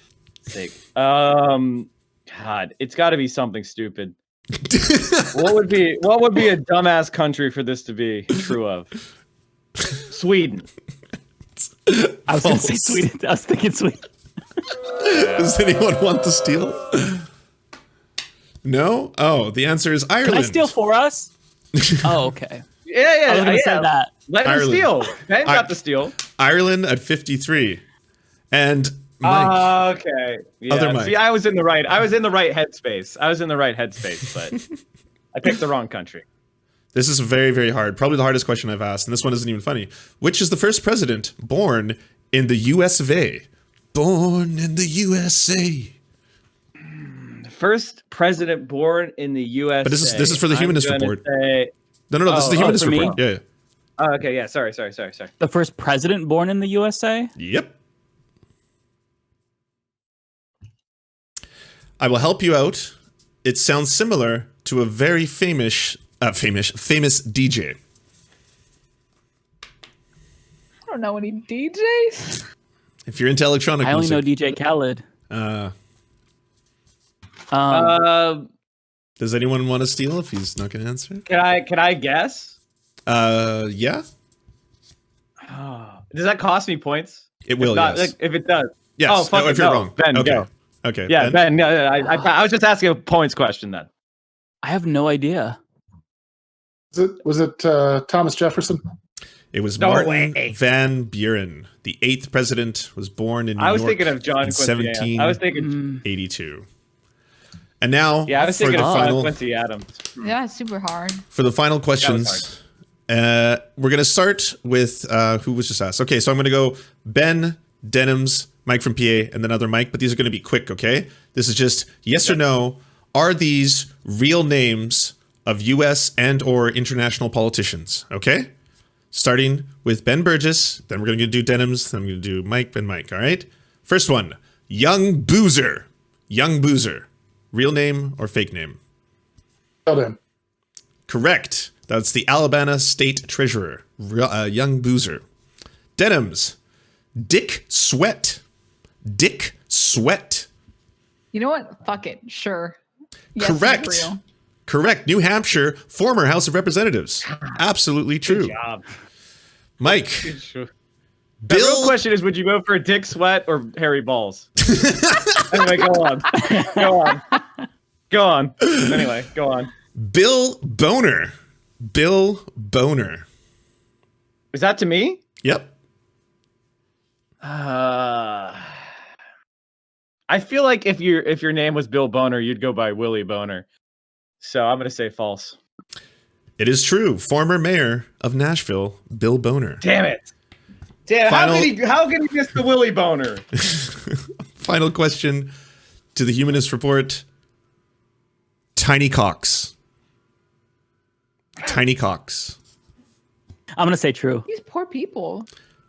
sake. God, it's got to be something stupid. What would be a dumbass country for this to be true of? Sweden. I was going to say Sweden. I was thinking Sweden. Does anyone want to steal? No? Oh, the answer is Ireland. Can I steal for us? Oh, okay. Yeah. I was going to say that. Let him steal. Ben got the steal. Ireland at 53. And Mike. Okay. Yeah. Other Mike. See, I was in the right headspace, but I picked the wrong country. This is very, very hard. Probably the hardest question I've asked, and this one isn't even funny. Which is the first president born in the US of A? Born in the USA. The first president born in the USA. But this is for the Humanist report. No, this is the Humanist report. Yeah. Oh, okay, yeah. Sorry. The first president born in the USA? Yep. I will help you out. It sounds similar to a very famous DJ. I don't know any DJs. If you're into electronic I only music. know DJ Khaled. Does anyone want to steal if he's not going to answer? Can I guess? Yeah. Does that cost me points? It will, yes. yes. If it does. Yes. Oh, fuck if you're wrong. Ben, okay. go. Okay. Yeah, Ben. I was just asking a points question then. I have no idea. Was it Thomas Jefferson? It was Martin Van Buren. The 8th president was born in New York. I was thinking of John in Quincy. 1782. I was thinking 82. And now, I was thinking of John Quincy Adams. Yeah, it's super hard. For the final questions, we're going to start with who was just asked. Okay, so I'm going to go Ben, Denims, Mike from PA, and then other Mike, but these are going to be quick, okay? This is just yes or no. Are these real names of U.S. and or international politicians, okay? Starting with Ben Burgis, then we're going to do Denims, then I'm going to do Mike and Mike, all right? First one, Young Boozer. Young Boozer. Real name or fake name? Tell them. Correct. That's the Alabama State Treasurer, Young Boozer. Denims. Dick Sweat. Dick Sweat. You know what? Fuck it. Sure. Yes, Correct. it's real. Correct. New Hampshire, former House of Representatives. Absolutely true. Good job. Mike. The real question is, would you vote for Dick Sweat or Harry Balls? Anyway, go on. Anyway, go on. Bill Boner. Bill Boner. Is that to me? Yep. I feel like if your name was Bill Boner, you'd go by Willie Boner. So I'm gonna say false. It is true. Former mayor of Nashville, Bill Boner. Damn it. How can he miss the Willie Boner? Final question to the Humanist report. Tiny cocks. Tiny cocks. I'm gonna say true. These poor people.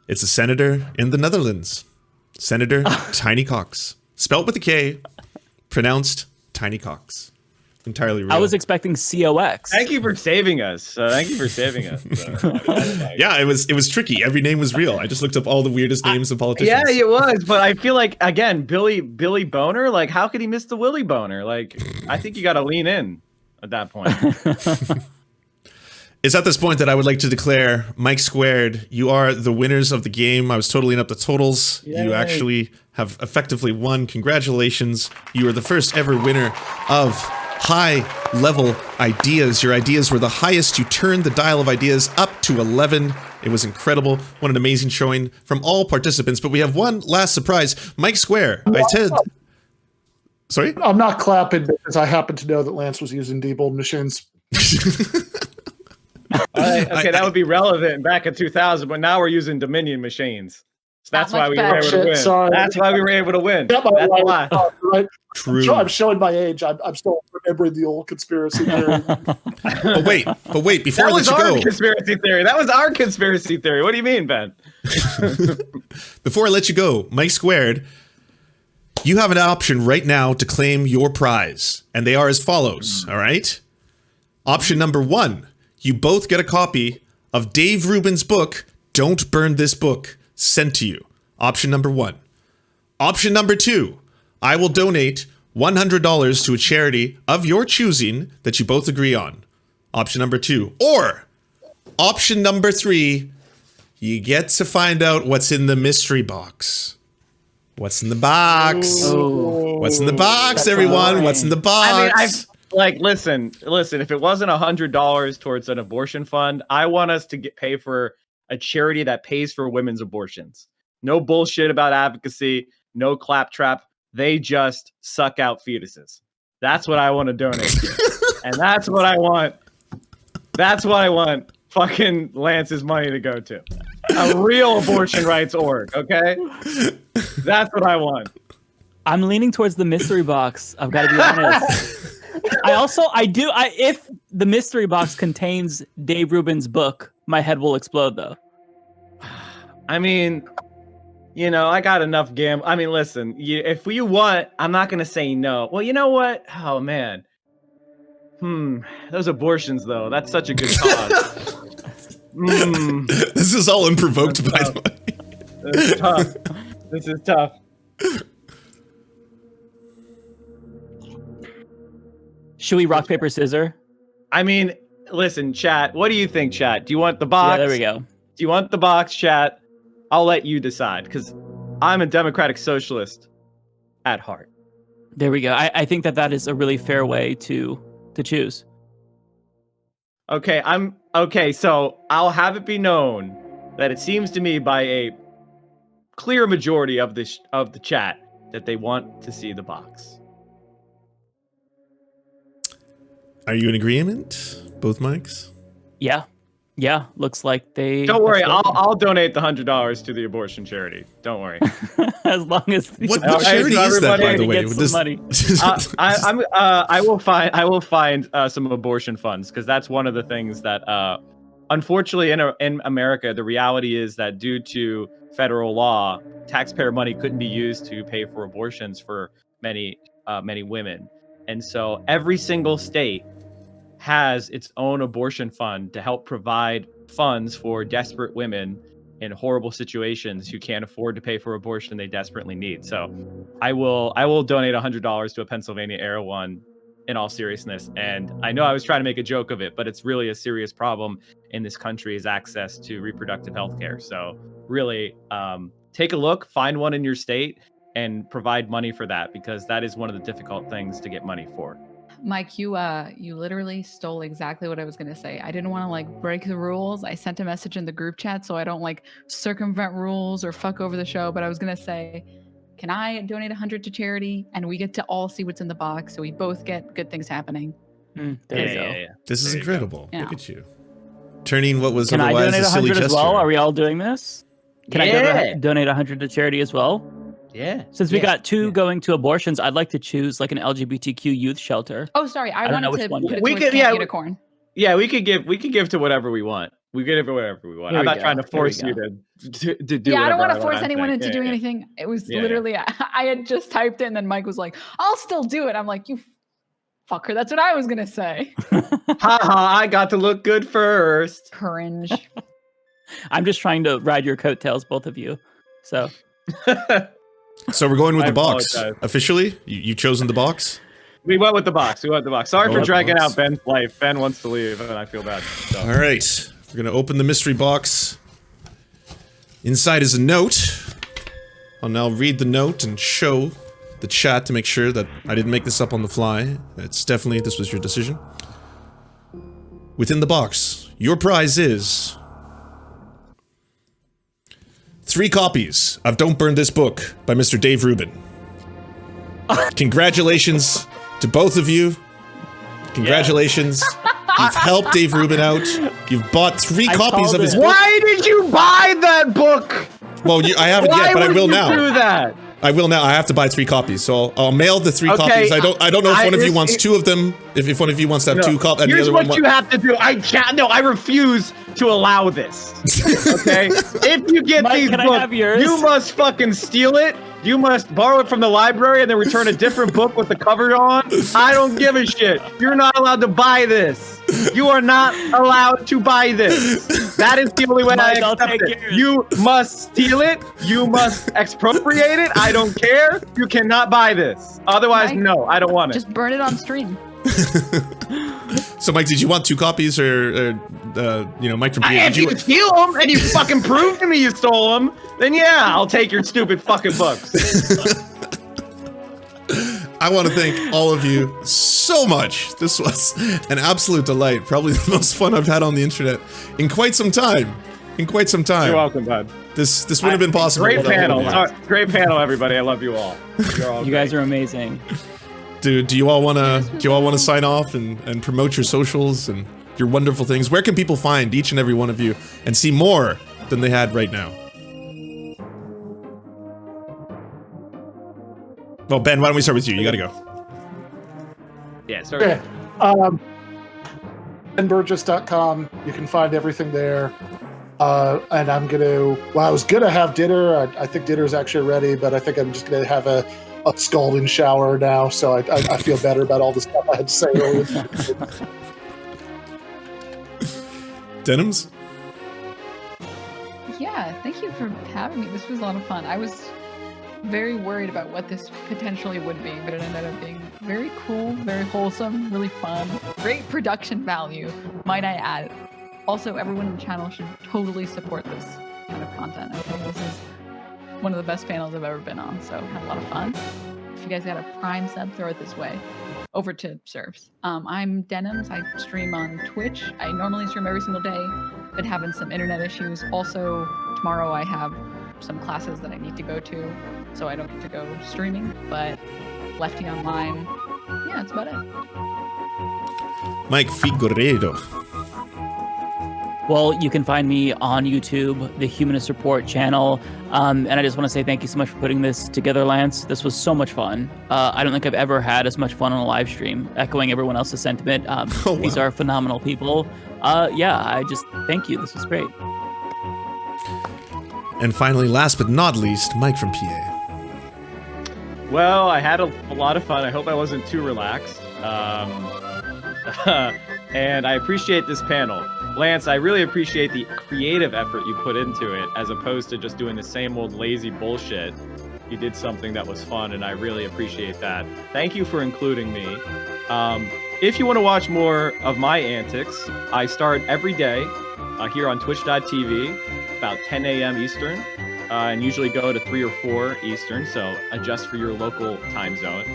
It's a senator in the Netherlands. Senator Tiny Cox. Spelt with a K, pronounced Tiny Cox. Entirely real. I was expecting COX. Thank you for saving us. Thank you for saving us. Yeah, it was tricky. Every name was real. I just looked up all the weirdest names of politicians. Yeah, it was. But I feel like, again, Billy Boner, like, how could he miss the Willy Boner? Like, I think you got to lean in at that point. It's at this point that I would like to declare, Mike Squared, you are the winners of the game. I was totaling up the totals. Yay. You actually have effectively won. Congratulations. You are the first ever winner of high-level ideas. Your ideas were the highest. You turned the dial of ideas up to 11. It was incredible. What an amazing showing from all participants. But we have one last surprise. Mike Square, I said... Sorry? I'm not clapping because I happen to know that Lance was using debold machines. Okay, that would be relevant back in 2000, but now we're using Dominion machines. So that's why we were able to win. Sorry. That's why we were able to win. Yeah, That's why. Right. True. I'm showing my age. I'm still remembering the old conspiracy theory. But wait, before I That let was you our go... conspiracy theory. That was our conspiracy theory. What do you mean, Ben? Before I let you go, Mike Squared, you have an option right now to claim your prize. And they are as follows, all right? Option number 1, you both get a copy of Dave Rubin's book, Don't Burn This Book, sent to you. Option number 1. Option number 2, I will donate $100 to a charity of your choosing that you both agree on. Option number 2. Or option number 3, you get to find out what's in the mystery box. What's in the box? Oh. What's in the box, everyone? What's in the box? Like, listen. If it wasn't $100 towards an abortion fund, I want us to pay for a charity that pays for women's abortions. No bullshit about advocacy. No claptrap. They just suck out fetuses. That's what I want to donate to. And that's what I want. That's what I want fucking Lance's money to go to. A real abortion rights org, okay? That's what I want. I'm leaning towards the mystery box. I've got to be honest. If the mystery box contains Dave Rubin's book, my head will explode though. I mean, I got enough I mean, listen, if you want, I'm not going to say no. Well, you know what? Oh, man. Those abortions, though. That's such a good cause. This is all unprovoked, by the way. This is tough. This is tough. Should we rock, paper, scissors? I mean, listen, chat. What do you think, chat? Do you want the box? Yeah, there we go. Do you want the box, chat? I'll let you decide, because I'm a democratic socialist at heart. There we go. I think that is a really fair way to choose. Okay, so I'll have it be known that it seems to me by a clear majority of the chat that they want to see the box. Are you in agreement, both mics? Yeah, looks like they... Don't worry, I'll donate the $100 to the abortion charity. Don't worry. As long as... What charity is that, by the way? Some money. I will find some abortion funds, because that's one of the things that, unfortunately, in America, the reality is that due to federal law, taxpayer money couldn't be used to pay for abortions for many women. And so every single state has its own abortion fund to help provide funds for desperate women in horrible situations who can't afford to pay for abortion they desperately need. So I will donate $100 to a Pennsylvania era one in all seriousness. And I know I was trying to make a joke of it, but it's really a serious problem in this country is access to reproductive health care. So really take a look, find one in your state and provide money for that, because that is one of the difficult things to get money for. Mike, you literally stole exactly what I was gonna say. I didn't want to break the rules. I sent a message in the group chat so I don't circumvent rules or fuck over the show. But I was gonna say, can I donate 100 to charity and we get to all see what's in the box, so we both get good things happening. There we go. Yeah. This is incredible. Yeah. Look at you. Turning what was Can I otherwise donate a silly 100 gesture. as well? Are we all doing this? Can I donate 100 to charity as well? Yeah. Since we got two going to abortions, I'd like to choose an LGBTQ youth shelter. Oh, sorry, I don't know wanted which to one put yet. it We towards could- Camp yeah, Unicorn. Yeah, we could give to whatever we want. We get it whatever we want. Here I'm we not go. trying to Here we force you go. to do. Yeah, I don't want want to force anyone into doing anything. It was literally, I had just typed it, and then Mike was like, "I'll still do it." I'm like, "You fucker, that's what I was gonna say." Ha ha! I got to look good first. Cringe. I'm just trying to ride your coattails, both of you. So So we're going with I the box apologize. officially. You've chosen the box. We went with the box. Sorry Go for with the dragging box. out Ben's life. Ben wants to leave, and I feel bad. So. All right, we're gonna open the mystery box. Inside is a note. I'll now read the note and show the chat to make sure that I didn't make this up on the fly. It's definitely, this was your decision. Within the box, your prize is 3 copies of Don't Burn This Book by Mr. Dave Rubin. Congratulations to both of you. Congratulations. You've helped Dave Rubin out. You've bought 3 copies of his book. Why did you buy that book? Well, I haven't yet, but I will now. Do that? I will now. I have to buy 3 copies, so I'll mail the 3 Okay, copies. I don't know if one of you wants it- 2 of them. If one of you wants to have 2 copies, and the Here's other one. what you have to do. I refuse to allow this. Okay? If you get Mike, these can I books, have yours? you must fucking steal it. You must borrow it from the library and then return a different book with the cover on. I don't give a shit. You're not allowed to buy this. You are not allowed to buy this. That is the only way Mike, I I'll accept take it. yours. You must steal it. You must expropriate it. I don't care. You cannot buy this. Otherwise, Mike, no, I don't want it. Just burn it on stream. So, Mike, did you want 2 copies, or Mike from PA? If you steal them and you fucking prove to me you stole them, then yeah, I'll take your stupid fucking books. I want to thank all of you so much. This was an absolute delight. Probably the most fun I've had on the internet in quite some time. You're welcome, bud. This wouldn't have been possible. Great without panel. all of you. Great panel, everybody. I love you all. You're all you guys are amazing. Do you all want to sign off and promote your socials and your wonderful things? Where can people find each and every one of you and see more than they had right now? Well, Ben, why don't we start with you? You gotta go. Yeah, sorry. Okay. benburgess.com. You can find everything there. And I was gonna have dinner. I think dinner's actually ready, but I think I'm just gonna have a scalding shower now, so I feel better about all the stuff I had to say earlier. Denims? Yeah, thank you for having me. This was a lot of fun. I was very worried about what this potentially would be, but it ended up being very cool, very wholesome, really fun. Great production value, might I add. Also, everyone in the channel should totally support this kind of content. Okay, this is one of the best panels I've ever been on, so had a lot of fun. If you guys got a Prime sub, throw it this way. Over to Serfs. I'm Denims. I stream on Twitch. I normally stream every single day, but having some internet issues. Also, tomorrow I have some classes that I need to go to, so I don't get to go streaming, but Lefty Online, yeah, that's about it. Mike Figueiredo. Well, you can find me on YouTube, the Humanist Report channel. And I just want to say thank you so much for putting this together, Lance. This was so much fun. I don't think I've ever had as much fun on a live stream, echoing everyone else's sentiment. wow. These are phenomenal people. Yeah, I just thank you. This was great. And finally, last but not least, Mike from PA. Well, I had a lot of fun. I hope I wasn't too relaxed. And I appreciate this panel. Lance, I really appreciate the creative effort you put into it, as opposed to just doing the same old lazy bullshit. You did something that was fun, and I really appreciate that. Thank you for including me. If you want to watch more of my antics, I start every day here on twitch.tv, about 10 a.m. Eastern, and usually go to 3 or 4 Eastern, so adjust for your local time zone.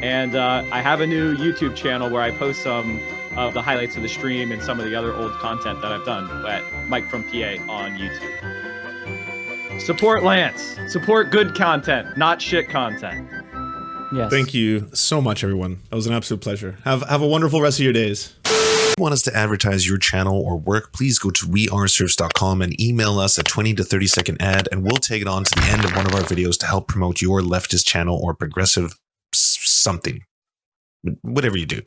And I have a new YouTube channel where I post some of the highlights of the stream and some of the other old content that I've done at Mike from PA on YouTube. Support Lance. Support good content, not shit content. Yes. Thank you so much, everyone. That was an absolute pleasure. Have a wonderful rest of your days. If you want us to advertise your channel or work, please go to weareserfs.com and email us a 20 to 30 second ad, and we'll take it on to the end of one of our videos to help promote your leftist channel or progressive something. Whatever you do.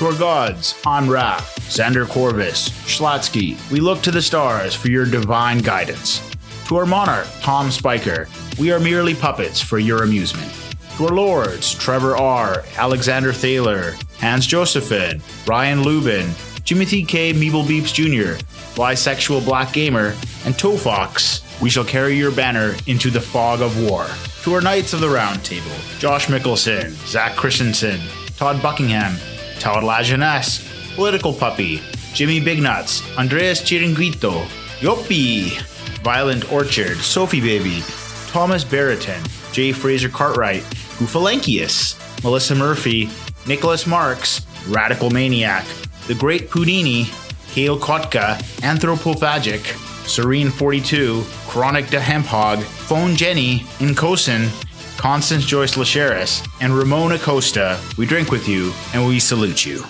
To our gods, Anra, Xander Corvus, Schlatsky, we look to the stars for your divine guidance. To our monarch, Tom Spiker, we are merely puppets for your amusement. To our lords, Trevor R., Alexander Thaler, Hans Josephine, Ryan Lubin, Jimothy K. Meeblebeeps Jr., Bisexual Black Gamer, and Tofox, we shall carry your banner into the fog of war. To our Knights of the Round Table, Josh Mickelson, Zach Christensen, Todd Buckingham, Todd Lajeunesse, Political Puppy, Jimmy Bignuts, Andreas Chiringuito, Yoppie, Violent Orchard, Sophie Baby, Thomas Barrington, J. Fraser Cartwright, Goofalankius, Melissa Murphy, Nicholas Marks, Radical Maniac, The Great Pudini, Kale Kotka, Anthropophagic, Serene 42, Chronic de Hemphog, Phone Jenny, Incosin, Constance Joyce Lacheris, and Ramon Acosta. We drink with you and we salute you.